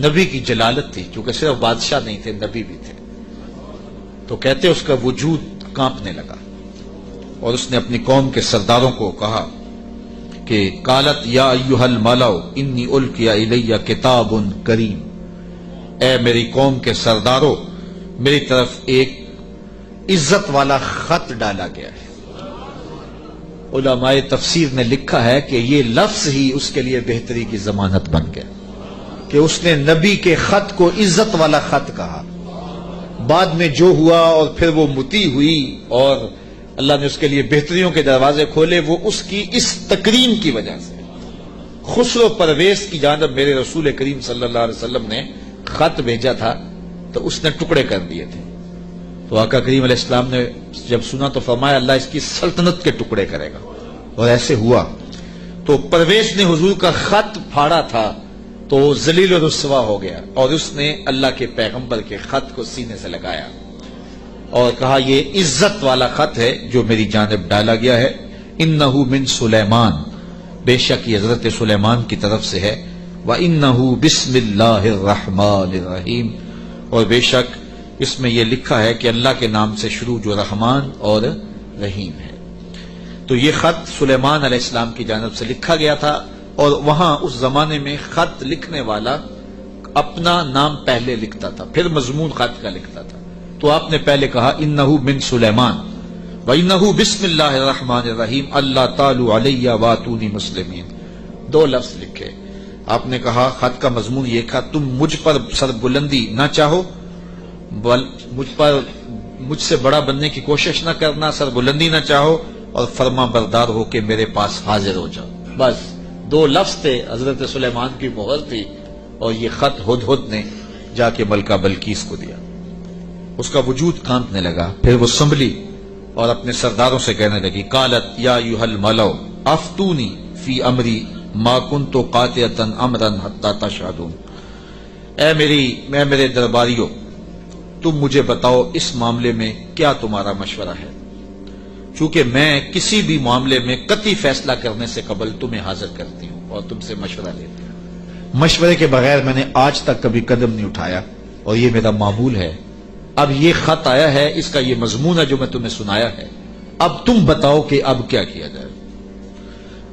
نبی کی جلالت تھی، کیونکہ صرف بادشاہ نہیں تھے، نبی بھی تھے، تو کہتے اس کا وجود کانپنے لگا، اور اس نے اپنی قوم کے سرداروں کو کہا کہ قالت یا ایھا الملأ انی القی الی کتاب کریم، اے میری قوم کے سرداروں، میری طرف ایک عزت والا خط ڈالا گیا ہے۔ علماء تفسیر نے لکھا ہے کہ یہ لفظ ہی اس کے لیے بہتری کی ضمانت بن گیا کہ اس نے نبی کے خط کو عزت والا خط کہا. بعد میں جو ہوا اور پھر وہ متی ہوئی اور اللہ نے اس کے لیے بہتریوں کے دروازے کھولے، وہ اس کی اس تکریم کی وجہ سے. خسرو پرویز کی جانب میرے رسول کریم صلی اللہ علیہ وسلم نے خط بھیجا تھا تو اس نے ٹکڑے کر دیے تھے. تو آقا کریم علیہ السلام نے جب سنا تو فرمایا اللہ اس کی سلطنت کے ٹکڑے کرے گا، اور ایسے ہوا. تو پرویز نے حضور کا خط پھاڑا تھا تو وہ ذلیل و رسوا ہو گیا، اور اس نے اللہ کے پیغمبر کے خط کو سینے سے لگایا اور کہا یہ عزت والا خط ہے جو میری جانب ڈالا گیا ہے. انہ من سلیمان، بے شک یہ حضرت سلیمان کی طرف سے ہے. وَإِنَّهُ بِسْمِ اللَّهِ الرَّحْمَٰنِ الرَّحِيمِ، اور بے شک اس میں یہ لکھا ہے کہ اللہ کے نام سے شروع جو رحمان اور رحیم ہے. تو یہ خط سلیمان علیہ السلام کی جانب سے لکھا گیا تھا، اور وہاں اس زمانے میں خط لکھنے والا اپنا نام پہلے لکھتا تھا پھر مضمون خط کا لکھتا تھا. تو آپ نے پہلے کہا انہو من سلیمان وانہو بسم اللہ الرحمن الرحیم اللہ تعالی علیہ واتونی مسلمین. 2 لفظ لکھے. آپ نے کہا خط کا مضمون یہ تھا تم مجھ پر سربلندی نہ چاہو، مجھ سے بڑا بننے کی کوشش نہ کرنا، سربلندی نہ چاہو، اور فرما بردار ہو کے میرے پاس حاضر ہو جاؤ. بس 2 لفظ تھے، حضرت سلیمان کی مہر تھی، اور یہ خط ہدہد نے جا کے ملکہ بلقیس کو دیا. اس کا وجود کانپنے لگا، پھر وہ سنبھلی اور اپنے سرداروں سے کہنے لگی قالت یا ایھا الملؤ افتونی فی امری ما کنت قاطعۃ امرا حتی تشہدون. اے میرے درباریوں، تم مجھے بتاؤ اس معاملے میں کیا تمہارا مشورہ ہے، چونکہ میں کسی بھی معاملے میں قطعی فیصلہ کرنے سے قبل تمہیں حاضر کرتی ہوں اور تم سے مشورہ لیتی ہوں. مشورے کے بغیر میں نے آج تک کبھی قدم نہیں اٹھایا، اور یہ میرا معمول ہے. اب یہ خط آیا ہے، اس کا یہ مضمون ہے جو میں تمہیں سنایا ہے، اب تم بتاؤ کہ اب کیا کیا جائے.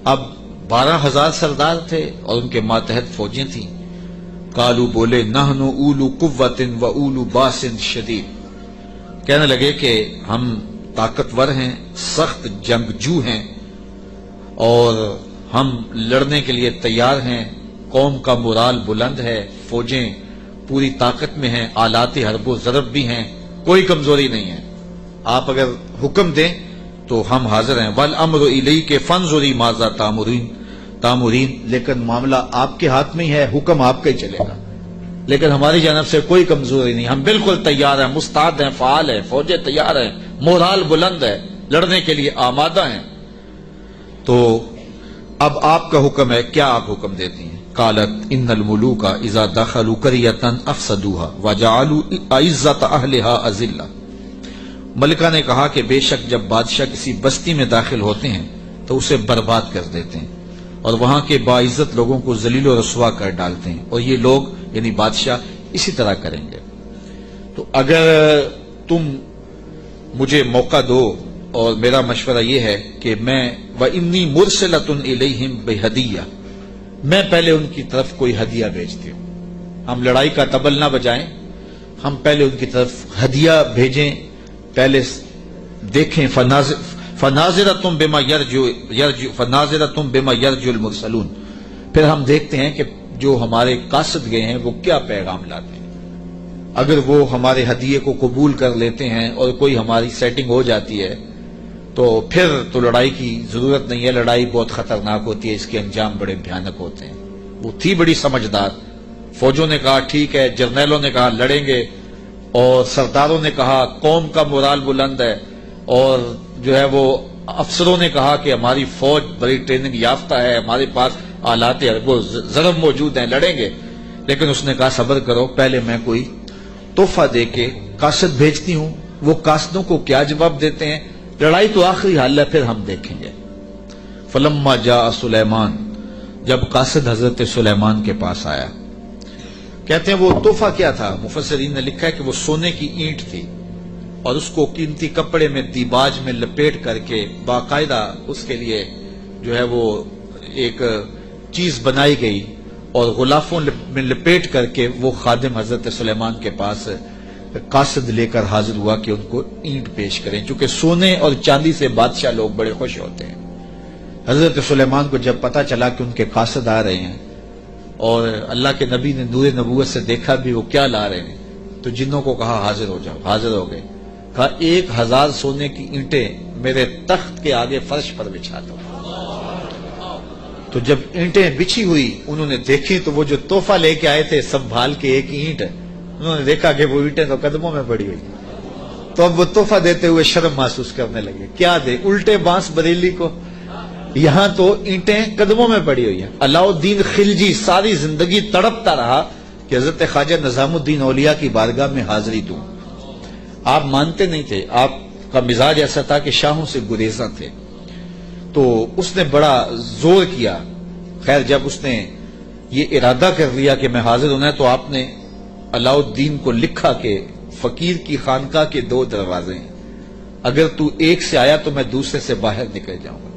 اب 12,000 سردار تھے اور ان کے ماتحت فوجیں تھیں. قالو بولے نحن اولو قوت و اولو باس شدید، کہنے لگے کہ ہم طاقتور ہیں، سخت جنگجو ہیں، اور ہم لڑنے کے لیے تیار ہیں. قوم کا مورال بلند ہے، فوجیں پوری طاقت میں ہیں، آلات حرب و ضرب بھی ہیں، کوئی کمزوری نہیں ہے. آپ اگر حکم دیں تو ہم حاضر ہیں. والامر الیک فانظری ماذا تامرین، لیکن معاملہ آپ کے ہاتھ میں ہی ہے، حکم آپ کا ہی چلے گا، لیکن ہماری جانب سے کوئی کمزوری نہیں، ہم بالکل تیار ہیں، مستعد ہیں، فعال ہیں، فوجیں تیار ہیں، مورال بلند ہے، لڑنے کے لیے آمادہ ہیں. تو اب آپ کا حکم ہے، کیا آپ حکم دیتی ہیں؟ قالت ان الملوک اذا دخلوا قریۃ افسدوها وجعلوا اعزۃ اہلها اذلہ. ملکہ نے کہا کہ بے شک جب بادشاہ کسی بستی میں داخل ہوتے ہیں تو اسے برباد کر دیتے ہیں اور وہاں کے باعزت لوگوں کو ذلیل و رسوا کر ڈالتے ہیں، اور یہ لوگ یعنی بادشاہ اسی طرح کریں گے. تو اگر تم مجھے موقع دو، اور میرا مشورہ یہ ہے کہ میں وَإِنِّي مُرْسِلَةٌ إِلَيْهِمْ بِهَدِيَّةٍ، میں پہلے ان کی طرف کوئی ہدیہ بھیجتی ہوں. ہم لڑائی کا طبل نہ بجائیں، ہم پہلے ان کی طرف ہدیہ بھیجیں، پہلے دیکھیں. فَنَاظِرَةٌ بِمَا يَرْجُو الْمُرْسَلُونَ، پھر ہم دیکھتے ہیں کہ جو ہمارے قاصد گئے ہیں وہ کیا پیغام لاتے ہیں. اگر وہ ہمارے ہدیے کو قبول کر لیتے ہیں اور کوئی ہماری سیٹنگ ہو جاتی ہے تو پھر تو لڑائی کی ضرورت نہیں ہے. لڑائی بہت خطرناک ہوتی ہے، اس کے انجام بڑے بھیانک ہوتے ہیں. وہ تھی بڑی سمجھدار. فوجوں نے کہا ٹھیک ہے، جرنیلوں نے کہا لڑیں گے، اور سرداروں نے کہا قوم کا مورال بلند ہے، اور جو ہے وہ افسروں نے کہا کہ ہماری فوج بڑی ٹریننگ یافتہ ہے، ہمارے پاس آلات وہ ضرب موجود ہیں، لڑیں گے. لیکن اس نے کہا صبر کرو، پہلے میں کوئی تحفہ دے کے قاصد بھیجتی ہوں، وہ قاصدوں کو کیا جواب دیتے ہیں. لڑائی تو آخری حال ہے، پھر ہم دیکھیں گے. فلما جاء سلیمان، جب قاصد حضرت سلیمان کے پاس آیا، کہتے ہیں وہ تحفہ کیا تھا؟ مفسرین نے لکھا ہے کہ وہ سونے کی اینٹ تھی، اور اس کو قیمتی کپڑے میں دیباج میں لپیٹ کر کے باقاعدہ اس کے لیے جو ہے وہ ایک چیز بنائی گئی، اور غلافوں میں لپیٹ کر کے وہ خادم حضرت سلیمان کے پاس قاصد لے کر حاضر ہوا کہ ان کو اینٹ پیش کریں. چونکہ سونے اور چاندی سے بادشاہ لوگ بڑے خوش ہوتے ہیں، حضرت سلیمان کو جب پتا چلا کہ ان کے قاصد آ رہے ہیں اور اللہ کے نبی نے نور نبوت سے دیکھا بھی وہ کیا لا رہے ہیں، تو جنوں کو کہا حاضر ہو جاؤ۔ حاضر ہو گئے، کہا 1000 سونے کی اینٹیں میرے تخت کے آگے فرش پر بچھا دو۔ تو جب اینٹیں بچھی ہوئی انہوں نے دیکھی تو وہ جو تحفہ لے کے آئے تھے سنبھال کے ایک اینٹ، انہوں نے دیکھا کہ وہ اینٹیں تو قدموں میں پڑی ہوئی، تو اب وہ تحفہ دیتے ہوئے شرم محسوس کرنے لگے، کیا دے الٹے بانس بریلی کو، یہاں تو اینٹیں قدموں میں پڑی ہوئی ہیں۔ علاء الدین خلجی ساری زندگی تڑپتا رہا کہ حضرت خواجہ نظام الدین اولیاء کی بارگاہ میں حاضری دوں۔ آپ مانتے نہیں تھے، آپ کا مزاج ایسا تھا کہ شاہوں سے گریزاں تھے، تو اس نے بڑا زور کیا۔ خیر جب اس نے یہ ارادہ کر لیا کہ میں حاضر ہونا ہے تو آپ نے علاء الدین کو لکھا کہ فقیر کی خانقاہ کے 2 دروازے ہیں، اگر تو ایک سے آیا تو میں دوسرے سے باہر نکل جاؤں گا،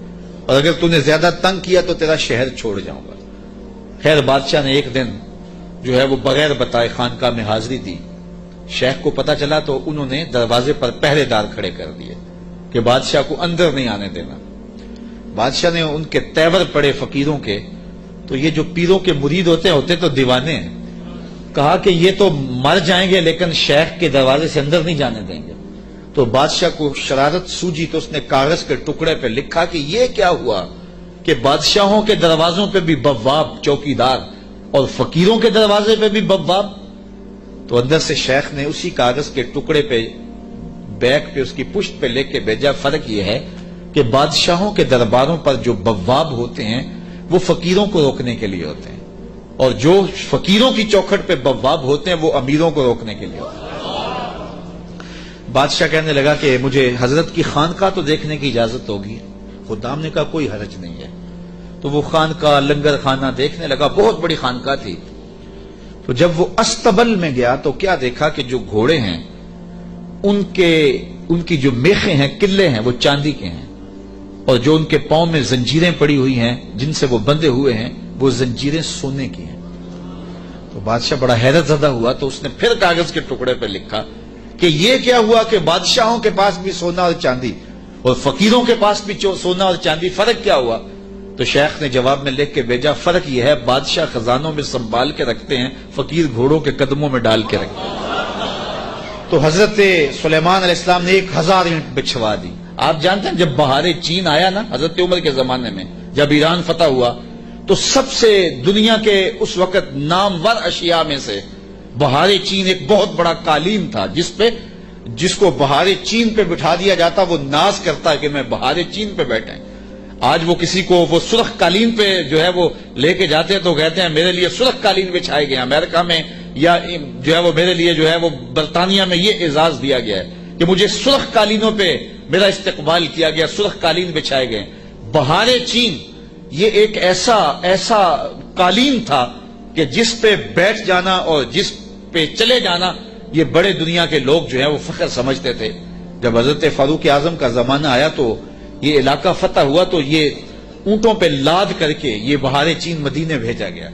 اور اگر تو نے زیادہ تنگ کیا تو تیرا شہر چھوڑ جاؤں گا۔ خیر بادشاہ نے ایک دن جو ہے وہ بغیر بتائے خانقاہ میں حاضری دی۔ شیخ کو پتا چلا تو انہوں نے دروازے پر پہرے دار کھڑے کر دیے کہ بادشاہ کو اندر نہیں آنے دینا۔ بادشاہ نے ان کے تیور پڑے فقیروں کے، تو یہ جو پیروں کے مرید ہوتے تو دیوانے ہیں، کہا کہ یہ تو مر جائیں گے لیکن شیخ کے دروازے سے اندر نہیں جانے دیں گے۔ تو بادشاہ کو شرارت سوجی تو اس نے کاغذ کے ٹکڑے پہ لکھا کہ یہ کیا ہوا کہ بادشاہوں کے دروازوں پہ بھی بواب چوکیدار اور فقیروں کے دروازے پہ بھی بواب۔ تو اندر سے شیخ نے اسی کاغذ کے ٹکڑے پہ بیک پہ اس کی پشت پہ لے کے بھیجا، فرق یہ ہے کہ بادشاہوں کے درباروں پر جو بواب ہوتے ہیں وہ فقیروں کو روکنے کے لیے ہوتے ہیں، اور جو فقیروں کی چوکھٹ پہ بواب ہوتے ہیں وہ امیروں کو روکنے کے لیے ہوتے ہیں۔ بادشاہ کہنے لگا کہ مجھے حضرت کی خانقاہ تو دیکھنے کی اجازت ہوگی۔ خدام نے کہا کوئی حرج نہیں ہے۔ تو وہ خانقاہ لنگر خانہ دیکھنے لگا، بہت بڑی خانقاہ تھی۔ تو جب وہ استبل میں گیا تو کیا دیکھا کہ جو گھوڑے ہیں ان کی جو میخیں ہیں، قلعے ہیں، وہ چاندی کے ہیں، اور جو ان کے پاؤں میں زنجیریں پڑی ہوئی ہیں جن سے وہ بندھے ہوئے ہیں وہ زنجیریں سونے کی ہیں۔ تو بادشاہ بڑا حیرت زدہ ہوا، تو اس نے پھر کاغذ کے ٹکڑے پہ لکھا کہ یہ کیا ہوا کہ بادشاہوں کے پاس بھی سونا اور چاندی اور فقیروں کے پاس بھی سونا اور چاندی، فرق کیا ہوا؟ تو شیخ نے جواب میں لکھ کے بھیجا، فرق یہ ہے بادشاہ خزانوں میں سنبھال کے رکھتے ہیں، فقیر گھوڑوں کے قدموں میں ڈال کے رکھتے ہیں۔ تو حضرت سلیمان علیہ السلام نے 1000 اینٹ بچھوا دی۔ آپ جانتے ہیں جب بہار چین آیا نا حضرت عمر کے زمانے میں، جب ایران فتح ہوا تو سب سے دنیا کے اس وقت نامور اشیاء میں سے بہار چین ایک بہت بڑا قالین تھا، جس کو بہار چین پہ بٹھا دیا جاتا وہ ناز کرتا کہ میں بہار چین پہ بیٹھے۔ آج وہ کسی کو وہ سرخ قالین پہ جو ہے وہ لے کے جاتے ہیں تو کہتے ہیں میرے لیے سرخ قالین بچھائے گئے، امریکہ میں یا جو ہے وہ میرے لیے جو ہے وہ برطانیہ میں یہ اعزاز دیا گیا ہے کہ مجھے سرخ قالینوں پہ میرا استقبال کیا گیا، سرخ قالین بچھائے گئے۔ بہار چین یہ ایک ایسا قالین تھا کہ جس پہ بیٹھ جانا اور جس پہ چلے جانا یہ بڑے دنیا کے لوگ جو ہیں وہ فخر سمجھتے تھے۔ جب حضرت فاروق اعظم کا زمانہ آیا تو یہ علاقہ فتح ہوا تو یہ اونٹوں پہ لاد کر کے یہ بہار چین مدینے بھیجا گیا۔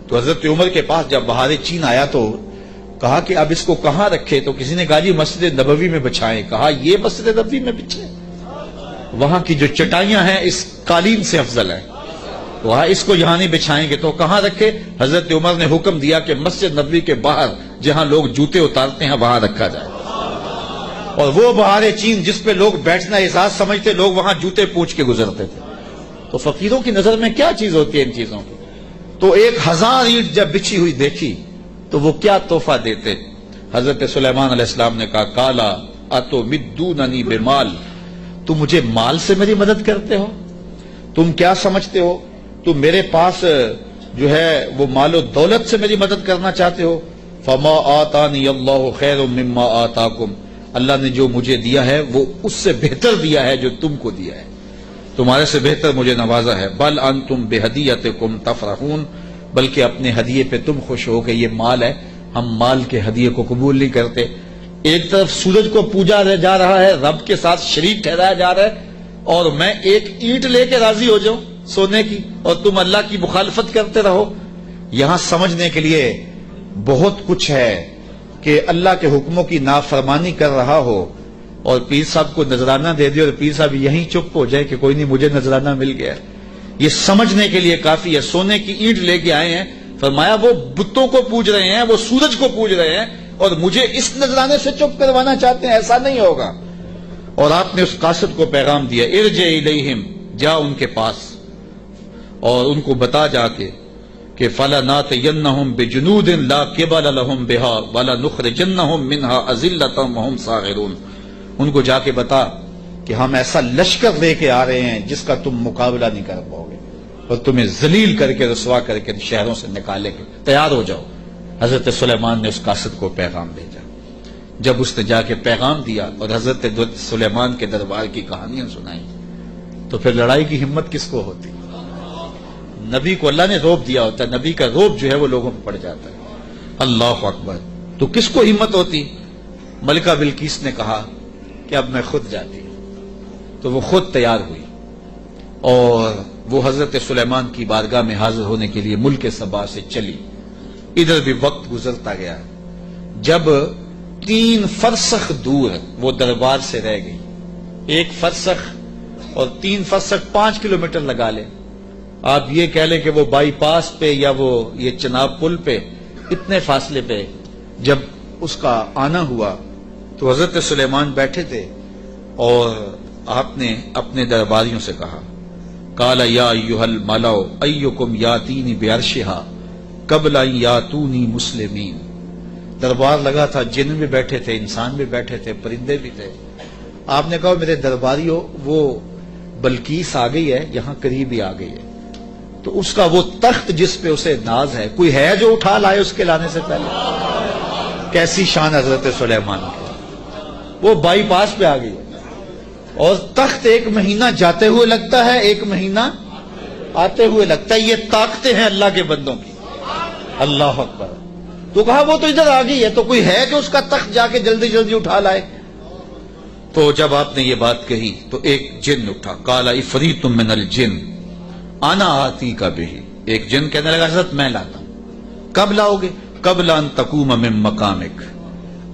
تو حضرت عمر کے پاس جب بہار چین آیا تو کہا کہ اب اس کو کہاں رکھے؟ تو کسی نے کہا جی مسجد نبوی میں بچھائیں۔ کہا یہ مسجد نبوی میں بچھے، وہاں کی جو چٹائیاں ہیں اس قالین سے افضل ہیں، وہاں اس کو یہاں نہیں بچھائیں گے۔ تو کہاں رکھے؟ حضرت عمر نے حکم دیا کہ مسجد نبوی کے باہر جہاں لوگ جوتے اتارتے ہیں وہاں رکھا جائے، اور وہ بہار چین جس پہ لوگ بیٹھنا اعزاز سمجھتے لوگ وہاں جوتے پوچھ کے گزرتے تھے۔ تو فقیروں کی نظر میں کیا چیز ہوتی ہے ان چیزوں کی؟ تو 1000 اینٹ جب بچھی ہوئی دیکھی تو وہ کیا تحفہ دیتے؟ حضرت سلیمان علیہ السلام نے کہا کالا اتمدوننی بمال، تم مجھے مال سے میری مدد کرتے ہو؟ تم کیا سمجھتے ہو؟ تم میرے پاس جو ہے وہ مال و دولت سے میری مدد کرنا چاہتے ہو؟ فما آتانی اللہ خیر مما آتاکم، اللہ نے جو مجھے دیا ہے وہ اس سے بہتر دیا ہے جو تم کو دیا ہے، تمہارے سے بہتر مجھے نوازا ہے۔ بل انتم بہدیتکم تفرحون، بلکہ اپنے ہدیے پہ تم خوش ہو کہ یہ مال ہے، ہم مال کے ہدیے کو قبول نہیں کرتے۔ ایک طرف سورج کو پوجا جا رہا ہے، رب کے ساتھ شریک ٹھہرایا جا رہا ہے، اور میں ایک اینٹ لے کے راضی ہو جاؤں سونے کی اور تم اللہ کی مخالفت کرتے رہو۔ یہاں سمجھنے کے لیے بہت کچھ ہے کہ اللہ کے حکموں کی نافرمانی کر رہا ہو اور پیر صاحب کو نذرانہ دے دے اور پیر صاحب یہیں چپ ہو جائے کہ کوئی نہیں مجھے نذرانہ مل گیا، یہ سمجھنے کے لیے کافی ہے۔ سونے کی اینٹ لے کے آئے ہیں، فرمایا وہ بتوں کو پوج رہے ہیں، وہ سورج کو پوج رہے ہیں، اور مجھے اس نذرانے سے چپ کروانا چاہتے ہیں، ایسا نہیں ہوگا۔ اور آپ نے اس قاصد کو پیغام دیا، ارجع الیہم، جا ان کے پاس اور ان کو بتا جا کے کہ فَلَنَاتِيَنَّهُمْ بِجُنُودٍ لَا قِبَلَ لَهُمْ بِهَا وَلَنُخْرِجَنَّهُمْ مِنْهَا أَذِلَّةً وَهُمْ صَاغِرُونَ۔ ان کو جا کے بتا کہ ہم ایسا لشکر لے کے آ رہے ہیں جس کا تم مقابلہ نہیں کر پاؤ گے، اور تمہیں ذلیل کر کے رسوا کر کے شہروں سے نکالے گے، تیار ہو جاؤ۔ حضرت سلیمان نے اس قاصد کو پیغام بھیجا۔ جب اس نے جا کے پیغام دیا اور حضرت سلیمان کے دربار کی کہانیاں سنائیں، تو پھر لڑائی کی ہمت کس کو ہوتی؟ نبی کو اللہ نے روب دیا ہوتا ہے، نبی کا روب جو ہے وہ لوگوں پہ پڑ جاتا ہے۔ اللہ اکبر، تو کس کو ہمت ہوتی؟ ملکہ بلقیس نے کہا کہ اب میں خود جاتی ہوں، تو وہ خود تیار ہوئی اور وہ حضرت سلیمان کی بارگاہ میں حاضر ہونے کے لیے ملک سبا سے چلی۔ ادھر بھی وقت گزرتا گیا، جب 3 فرسخ دور وہ دربار سے رہ گئی، 1 فرسخ اور 3 فرسخ 5 کلومیٹر لگا لیں، آپ یہ کہہ لیں کہ وہ بائی پاس پہ یا وہ یہ چناب پل پہ، اتنے فاصلے پہ جب اس کا آنا ہوا تو حضرت سلیمان بیٹھے تھے اور آپ نے اپنے درباریوں سے کہا، قال یا ایھا الملأ ایکم یاتینی بعرشھا قبل ان یاتونی مسلمین۔ دربار لگا تھا، جن بھی بیٹھے تھے، انسان بھی بیٹھے تھے، پرندے بھی تھے۔ آپ نے کہا میرے درباریوں، وہ بلقیس آ گئی ہے، یہاں قریب ہی آ گئی ہے، تو اس کا وہ تخت جس پہ اسے ناز ہے، کوئی ہے جو اٹھا لائے اس کے لانے سے پہلے؟ کیسی شان حضرت سلیمان کی، وہ بائی پاس پہ آ گئی ہے، اور تخت 1 مہینہ جاتے ہوئے لگتا ہے، 1 مہینہ آتے ہوئے لگتا ہے۔ یہ طاقتیں ہیں اللہ کے بندوں کی، اللہ اکبر۔ تو کہا وہ تو ادھر آ گئی ہے، تو کوئی ہے جو اس کا تخت جا کے جلدی جلدی اٹھا لائے؟ تو جب آپ نے یہ بات کہی تو ایک جن اٹھا، قال عفریت من الجن انا آتیک بہ، ایک جن کہنے لگا حضرت میں لاتا ہوں۔ کب لاؤ گے؟ قبل ان تقوم من مقامک،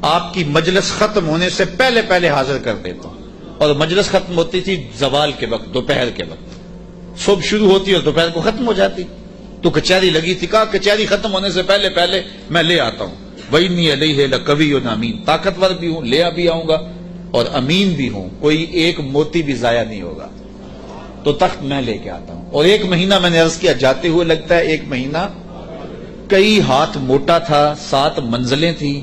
آپ کی مجلس ختم ہونے سے پہلے پہلے حاضر کر دیتا ہوں۔ اور مجلس ختم ہوتی تھی زوال کے وقت، دوپہر کے وقت، صبح شروع ہوتی اور دوپہر کو ختم ہو جاتی، تو کچہری لگی تھی، کہا کچہری ختم ہونے سے پہلے پہلے میں لے آتا ہوں۔ وَإِنِّي عَلَيْهِ لَقَوِيٌّ أَمِينٌ، طاقتور بھی ہوں، لے بھی آؤں گا، اور امین بھی ہوں، کوئی ایک موتی بھی ضائع نہیں ہوگا، تو تخت میں لے کے آتا ہوں۔ اور 1 مہینہ میں نے عرض کیا جاتے ہوئے لگتا ہے، 1 مہینہ کئی ہاتھ موٹا تھا، 7 منزلیں تھیں،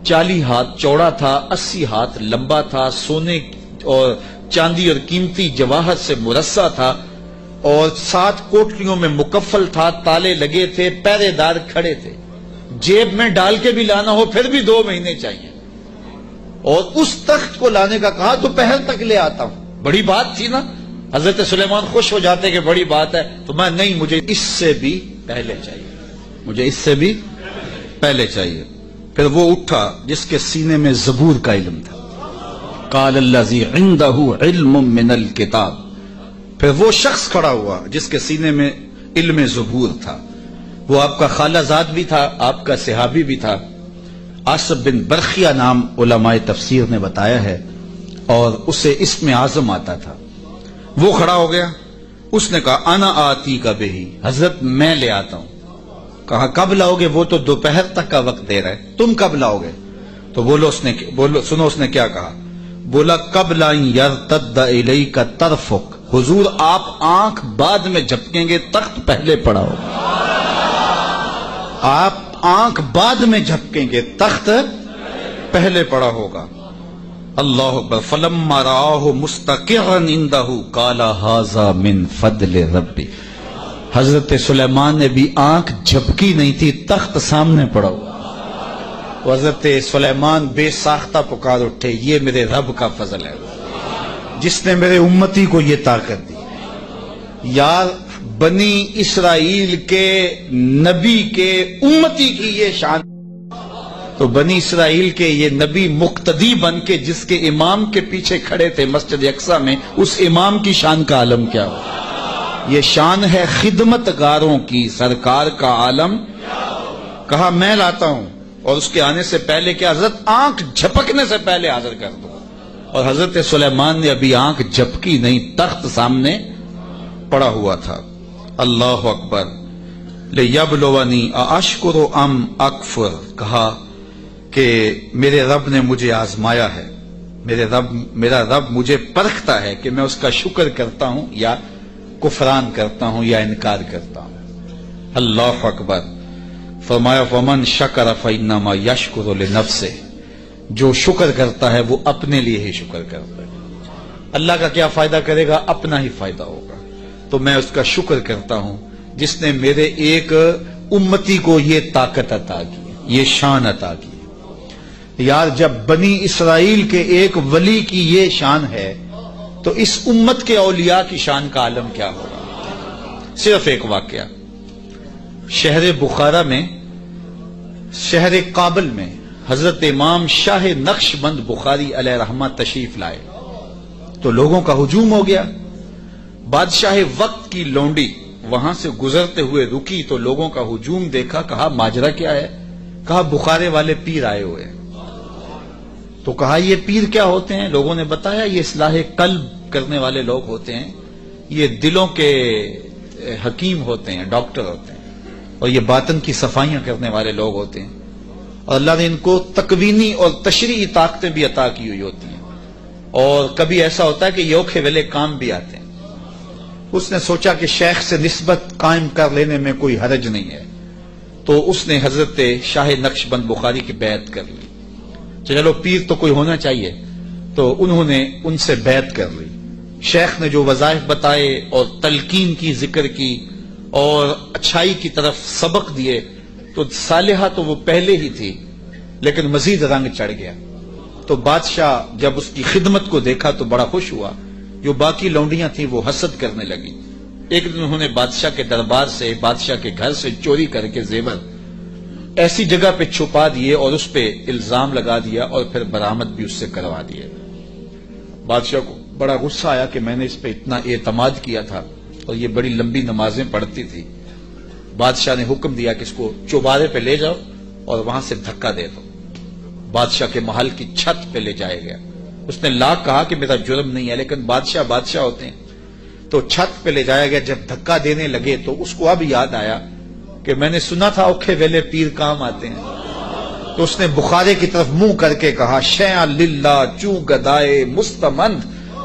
40 ہاتھ چوڑا تھا، 80 ہاتھ لمبا تھا، سونے اور چاندی اور قیمتی جواہر سے مرصع تھا، اور 7 کوٹریوں میں مکفل تھا، تالے لگے تھے، پہرے دار کھڑے تھے، جیب میں ڈال کے بھی لانا ہو پھر بھی 2 مہینے چاہیے۔ اور اس تخت کو لانے کا کہا، دوپہر تک لے آتا ہوں۔ بڑی بات تھی نا، حضرت سلیمان خوش ہو جاتے کہ بڑی بات ہے، تو میں نہیں، مجھے اس سے بھی پہلے چاہیے، مجھے اس سے بھی پہلے چاہیے۔ پھر وہ اٹھا جس کے سینے میں زبور کا علم تھا، قال الذی عندہ علم من الکتاب، پھر وہ شخص کھڑا ہوا جس کے سینے میں علم زبور تھا، وہ آپ کا خالہ زاد بھی تھا، آپ کا صحابی بھی تھا، عاصب بن برخیہ نام علماء تفسیر نے بتایا ہے، اور اسے اسم اعظم آتا تھا۔ وہ کھڑا ہو گیا، اس نے کہا انا آتی کا بہی، حضرت میں لے آتا ہوں۔ کہا کب لاؤ گے؟ وہ تو دوپہر تک کا وقت دے رہا ہے، تم کب لاؤ گے؟ تو سنو اس نے کیا کہا، بولا قبل ان یرتد الیک طرفک، حضور آپ آنکھ بعد میں جھپکیں گے، تخت پہلے پڑا ہوگا، آپ آنکھ بعد میں جھپکیں گے، تخت پہلے پڑا ہوگا۔ اللہ اکبر۔ فلما رآہ مستقرا عندہ قال ھذا من فضل ربی، حضرت سلیمان نے بھی آنکھ جھپکی نہیں تھی، تخت سامنے پڑا ہوا، حضرت سلیمان بے ساختہ پکار اٹھے، یہ میرے رب کا فضل ہے جس نے میرے امتی کو یہ طاقت دی۔ یار بنی اسرائیل کے نبی کے امتی کی یہ شان، تو بنی اسرائیل کے یہ نبی مقتدی بن کے جس کے امام کے پیچھے کھڑے تھے مسجد اقصی میں، اس امام کی شان کا عالم کیا ہو؟ یہ شان ہے خدمت گاروں کی، سرکار کا عالم۔ کہا میں لاتا ہوں، اور اس کے آنے سے پہلے کیا حضرت آنکھ جھپکنے سے پہلے حاضر کر دو۔ اور حضرت سلیمان نے ابھی آنکھ جھپکی نہیں، تخت سامنے پڑا ہوا تھا۔ اللہ اکبر۔ لیبلونی ااشکر ام اکفر، کہا کہ میرے رب نے مجھے آزمایا ہے، میرا رب مجھے پرکھتا ہے کہ میں اس کا شکر کرتا ہوں یا کفران کرتا ہوں یا انکار کرتا ہوں۔ اللہ اکبر۔ فرمایا ومن شکر فانما یشکر لنفسہ، جو شکر کرتا ہے وہ اپنے لیے ہی شکر کرتا ہے، اللہ کا کیا فائدہ کرے گا، اپنا ہی فائدہ ہوگا۔ تو میں اس کا شکر کرتا ہوں جس نے میرے ایک امتی کو یہ طاقت عطا کی، یہ شان عطا کی۔ یار جب بنی اسرائیل کے ایک ولی کی یہ شان ہے تو اس امت کے اولیاء کی شان کا عالم کیا ہوگا۔ صرف ایک واقعہ، شہر بخارا میں، شہر کابل میں حضرت امام شاہ نقشبند بخاری علیہ رحمہ تشریف لائے تو لوگوں کا ہجوم ہو گیا۔ بادشاہ وقت کی لونڈی وہاں سے گزرتے ہوئے رکی تو لوگوں کا ہجوم دیکھا، کہا ماجرا کیا ہے؟ کہا بخارے والے پیر آئے ہوئے ہیں۔ تو کہا یہ پیر کیا ہوتے ہیں؟ لوگوں نے بتایا یہ اصلاح قلب کرنے والے لوگ ہوتے ہیں، یہ دلوں کے حکیم ہوتے ہیں، ڈاکٹر ہوتے ہیں، اور یہ باطن کی صفائیاں کرنے والے لوگ ہوتے ہیں، اور اللہ نے ان کو تکوینی اور تشریعی طاقتیں بھی عطا کی ہوئی ہوتی ہیں، اور کبھی ایسا ہوتا ہے کہ یہ اوکھے ویلے کام بھی آتے ہیں۔ اس نے سوچا کہ شیخ سے نسبت قائم کر لینے میں کوئی حرج نہیں ہے، تو اس نے حضرت شاہ نقشبند بخاری کی بیعت کر لی۔ چلو پیر تو کوئی ہونا چاہیے، تو انہوں نے ان سے بیعت کر لی۔ شیخ نے جو وظائف بتائے اور تلقین کی، ذکر کی اور اچھائی کی طرف سبق دیے، تو صالحہ تو وہ پہلے ہی تھی لیکن مزید رنگ چڑھ گیا۔ تو بادشاہ جب اس کی خدمت کو دیکھا تو بڑا خوش ہوا۔ جو باقی لونڈیاں تھیں وہ حسد کرنے لگی۔ ایک دن انہوں نے بادشاہ کے دربار سے، بادشاہ کے گھر سے چوری کر کے زیور ایسی جگہ پہ چھپا دیے اور اس پہ الزام لگا دیا اور پھر برآمد بھی اس سے کروا دیے۔ بادشاہ کو بڑا غصہ آیا کہ میں نے اس پہ اتنا اعتماد کیا تھا اور یہ بڑی لمبی نمازیں پڑھتی تھی۔ بادشاہ نے حکم دیا کہ اس کو چوبارے پہ لے جاؤ اور وہاں سے دھکا دے دو۔ بادشاہ کے محل کی چھت پہ لے جایا گیا۔ اس نے لاکھ کہا کہ میرا جرم نہیں ہے، لیکن بادشاہ ہوتے ہیں، تو چھت پہ لے جایا گیا۔ جب دھکا دینے لگے تو اس کو اب یاد آیا کہ میں نے سنا تھا اوکھے ویلے پیر کام آتے ہیں، تو اس نے بخارے کی طرف منہ کر کے کہا شیعہ للہ چو گدائے مستمند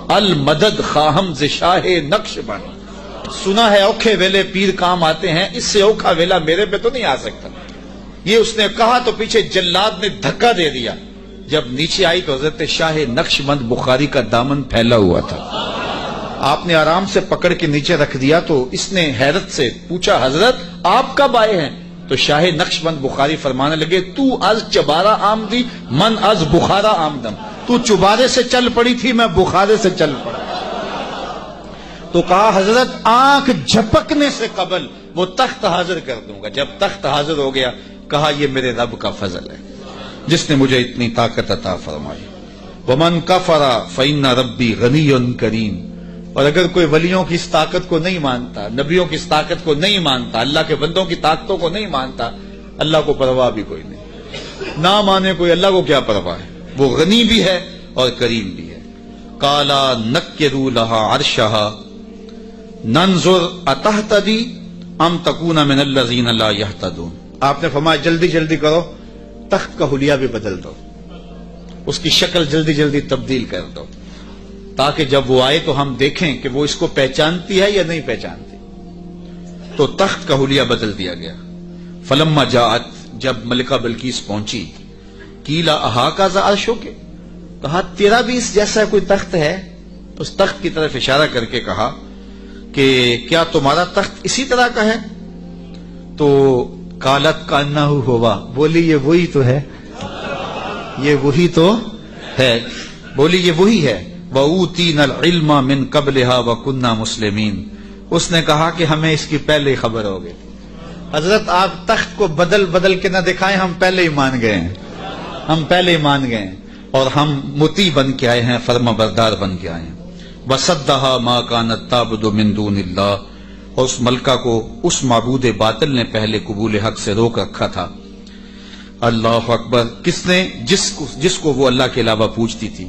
المدد خواہم ز شاہ نقشبند۔ سنا ہے اوکھے ویلے پیر کام آتے ہیں، اس سے اوکھا ویلا میرے پہ تو نہیں آ سکتا۔ یہ اس نے کہا تو پیچھے جلاد نے دھکا دے دیا۔ جب نیچے آئی تو حضرت شاہ نقشبند بخاری کا دامن پھیلا ہوا تھا۔ آپ نے آرام سے پکڑ کے نیچے رکھ دیا تو اس نے حیرت سے پوچھا حضرت آپ کب آئے ہیں؟ تو شاہ نقشبند بخاری فرمانے لگے تو از چبارہ آمدی من از بخارا آمدم، تو چبارے سے چل پڑی تھی میں بخارے سے چل پڑا۔ تو کہا حضرت آنکھ جھپکنے سے قبل وہ تخت حاضر کر دوں گا۔ جب تخت حاضر ہو گیا کہا یہ میرے رب کا فضل ہے جس نے مجھے اتنی طاقت عطا فرمائی۔ ومن کفر فإن ربی غنی کریم۔ اور اگر کوئی ولیوں کی اس طاقت کو نہیں مانتا، نبیوں کی اس طاقت کو نہیں مانتا، اللہ کے بندوں کی طاقتوں کو نہیں مانتا، اللہ کو پرواہ بھی کوئی نہیں۔ نہ مانے کوئی، اللہ کو کیا پرواہ ہے، وہ غنی بھی ہے اور کریم بھی ہے۔ کالا نکروا لہا عرشہا ننظر اتہتدی ام تکون من الذین لا یہتدون۔ آپ نے فرمایا جلدی جلدی کرو، تخت کا حلیہ بھی بدل دو، اس کی شکل جلدی جلدی تبدیل کر دو، تاکہ جب وہ آئے تو ہم دیکھیں کہ وہ اس کو پہچانتی ہے یا نہیں پہچانتی۔ تو تخت کا حلیہ بدل دیا گیا۔ فلما جاءت، جب ملکہ بلقیس پہنچی، قیلا اہاکذا عرشک، کہا تیرا بھی اس جیسا کوئی تخت ہے؟ اس تخت کی طرف اشارہ کر کے کہا کہ کیا تمہارا تخت اسی طرح کا ہے؟ تو قالت کانہ ہوا، بولی یہ وہی تو ہے، یہ وہی تو ہے، بولی یہ وہی ہے۔ وَأُوتِينَا الْعِلْمَ مِنْ قَبْلِهَا وَكُنَّا مُسْلِمِينَ۔ اس نے کہا کہ ہمیں اس کی پہلے ہی خبر ہو گئی۔ حضرت آپ تخت کو بدل بدل کے نہ دکھائیں، ہم پہلے ہی مان گئے ہیں، ہم پہلے ہی مان گئے ہیں، اور ہم مطیع بن کے آئے ہیں، فرما بردار بن کے آئے ہیں۔ وَصَدَّهَا مَا كَانَتْ تَعْبُدُ مِن دُونِ اللَّهِ، اور اس ملکہ کو اس معبود باطل نے پہلے قبول حق سے روک رکھا تھا۔ اللہ اکبر۔ کس نے؟ جس کو وہ اللہ کے علاوہ پوچھتی تھی۔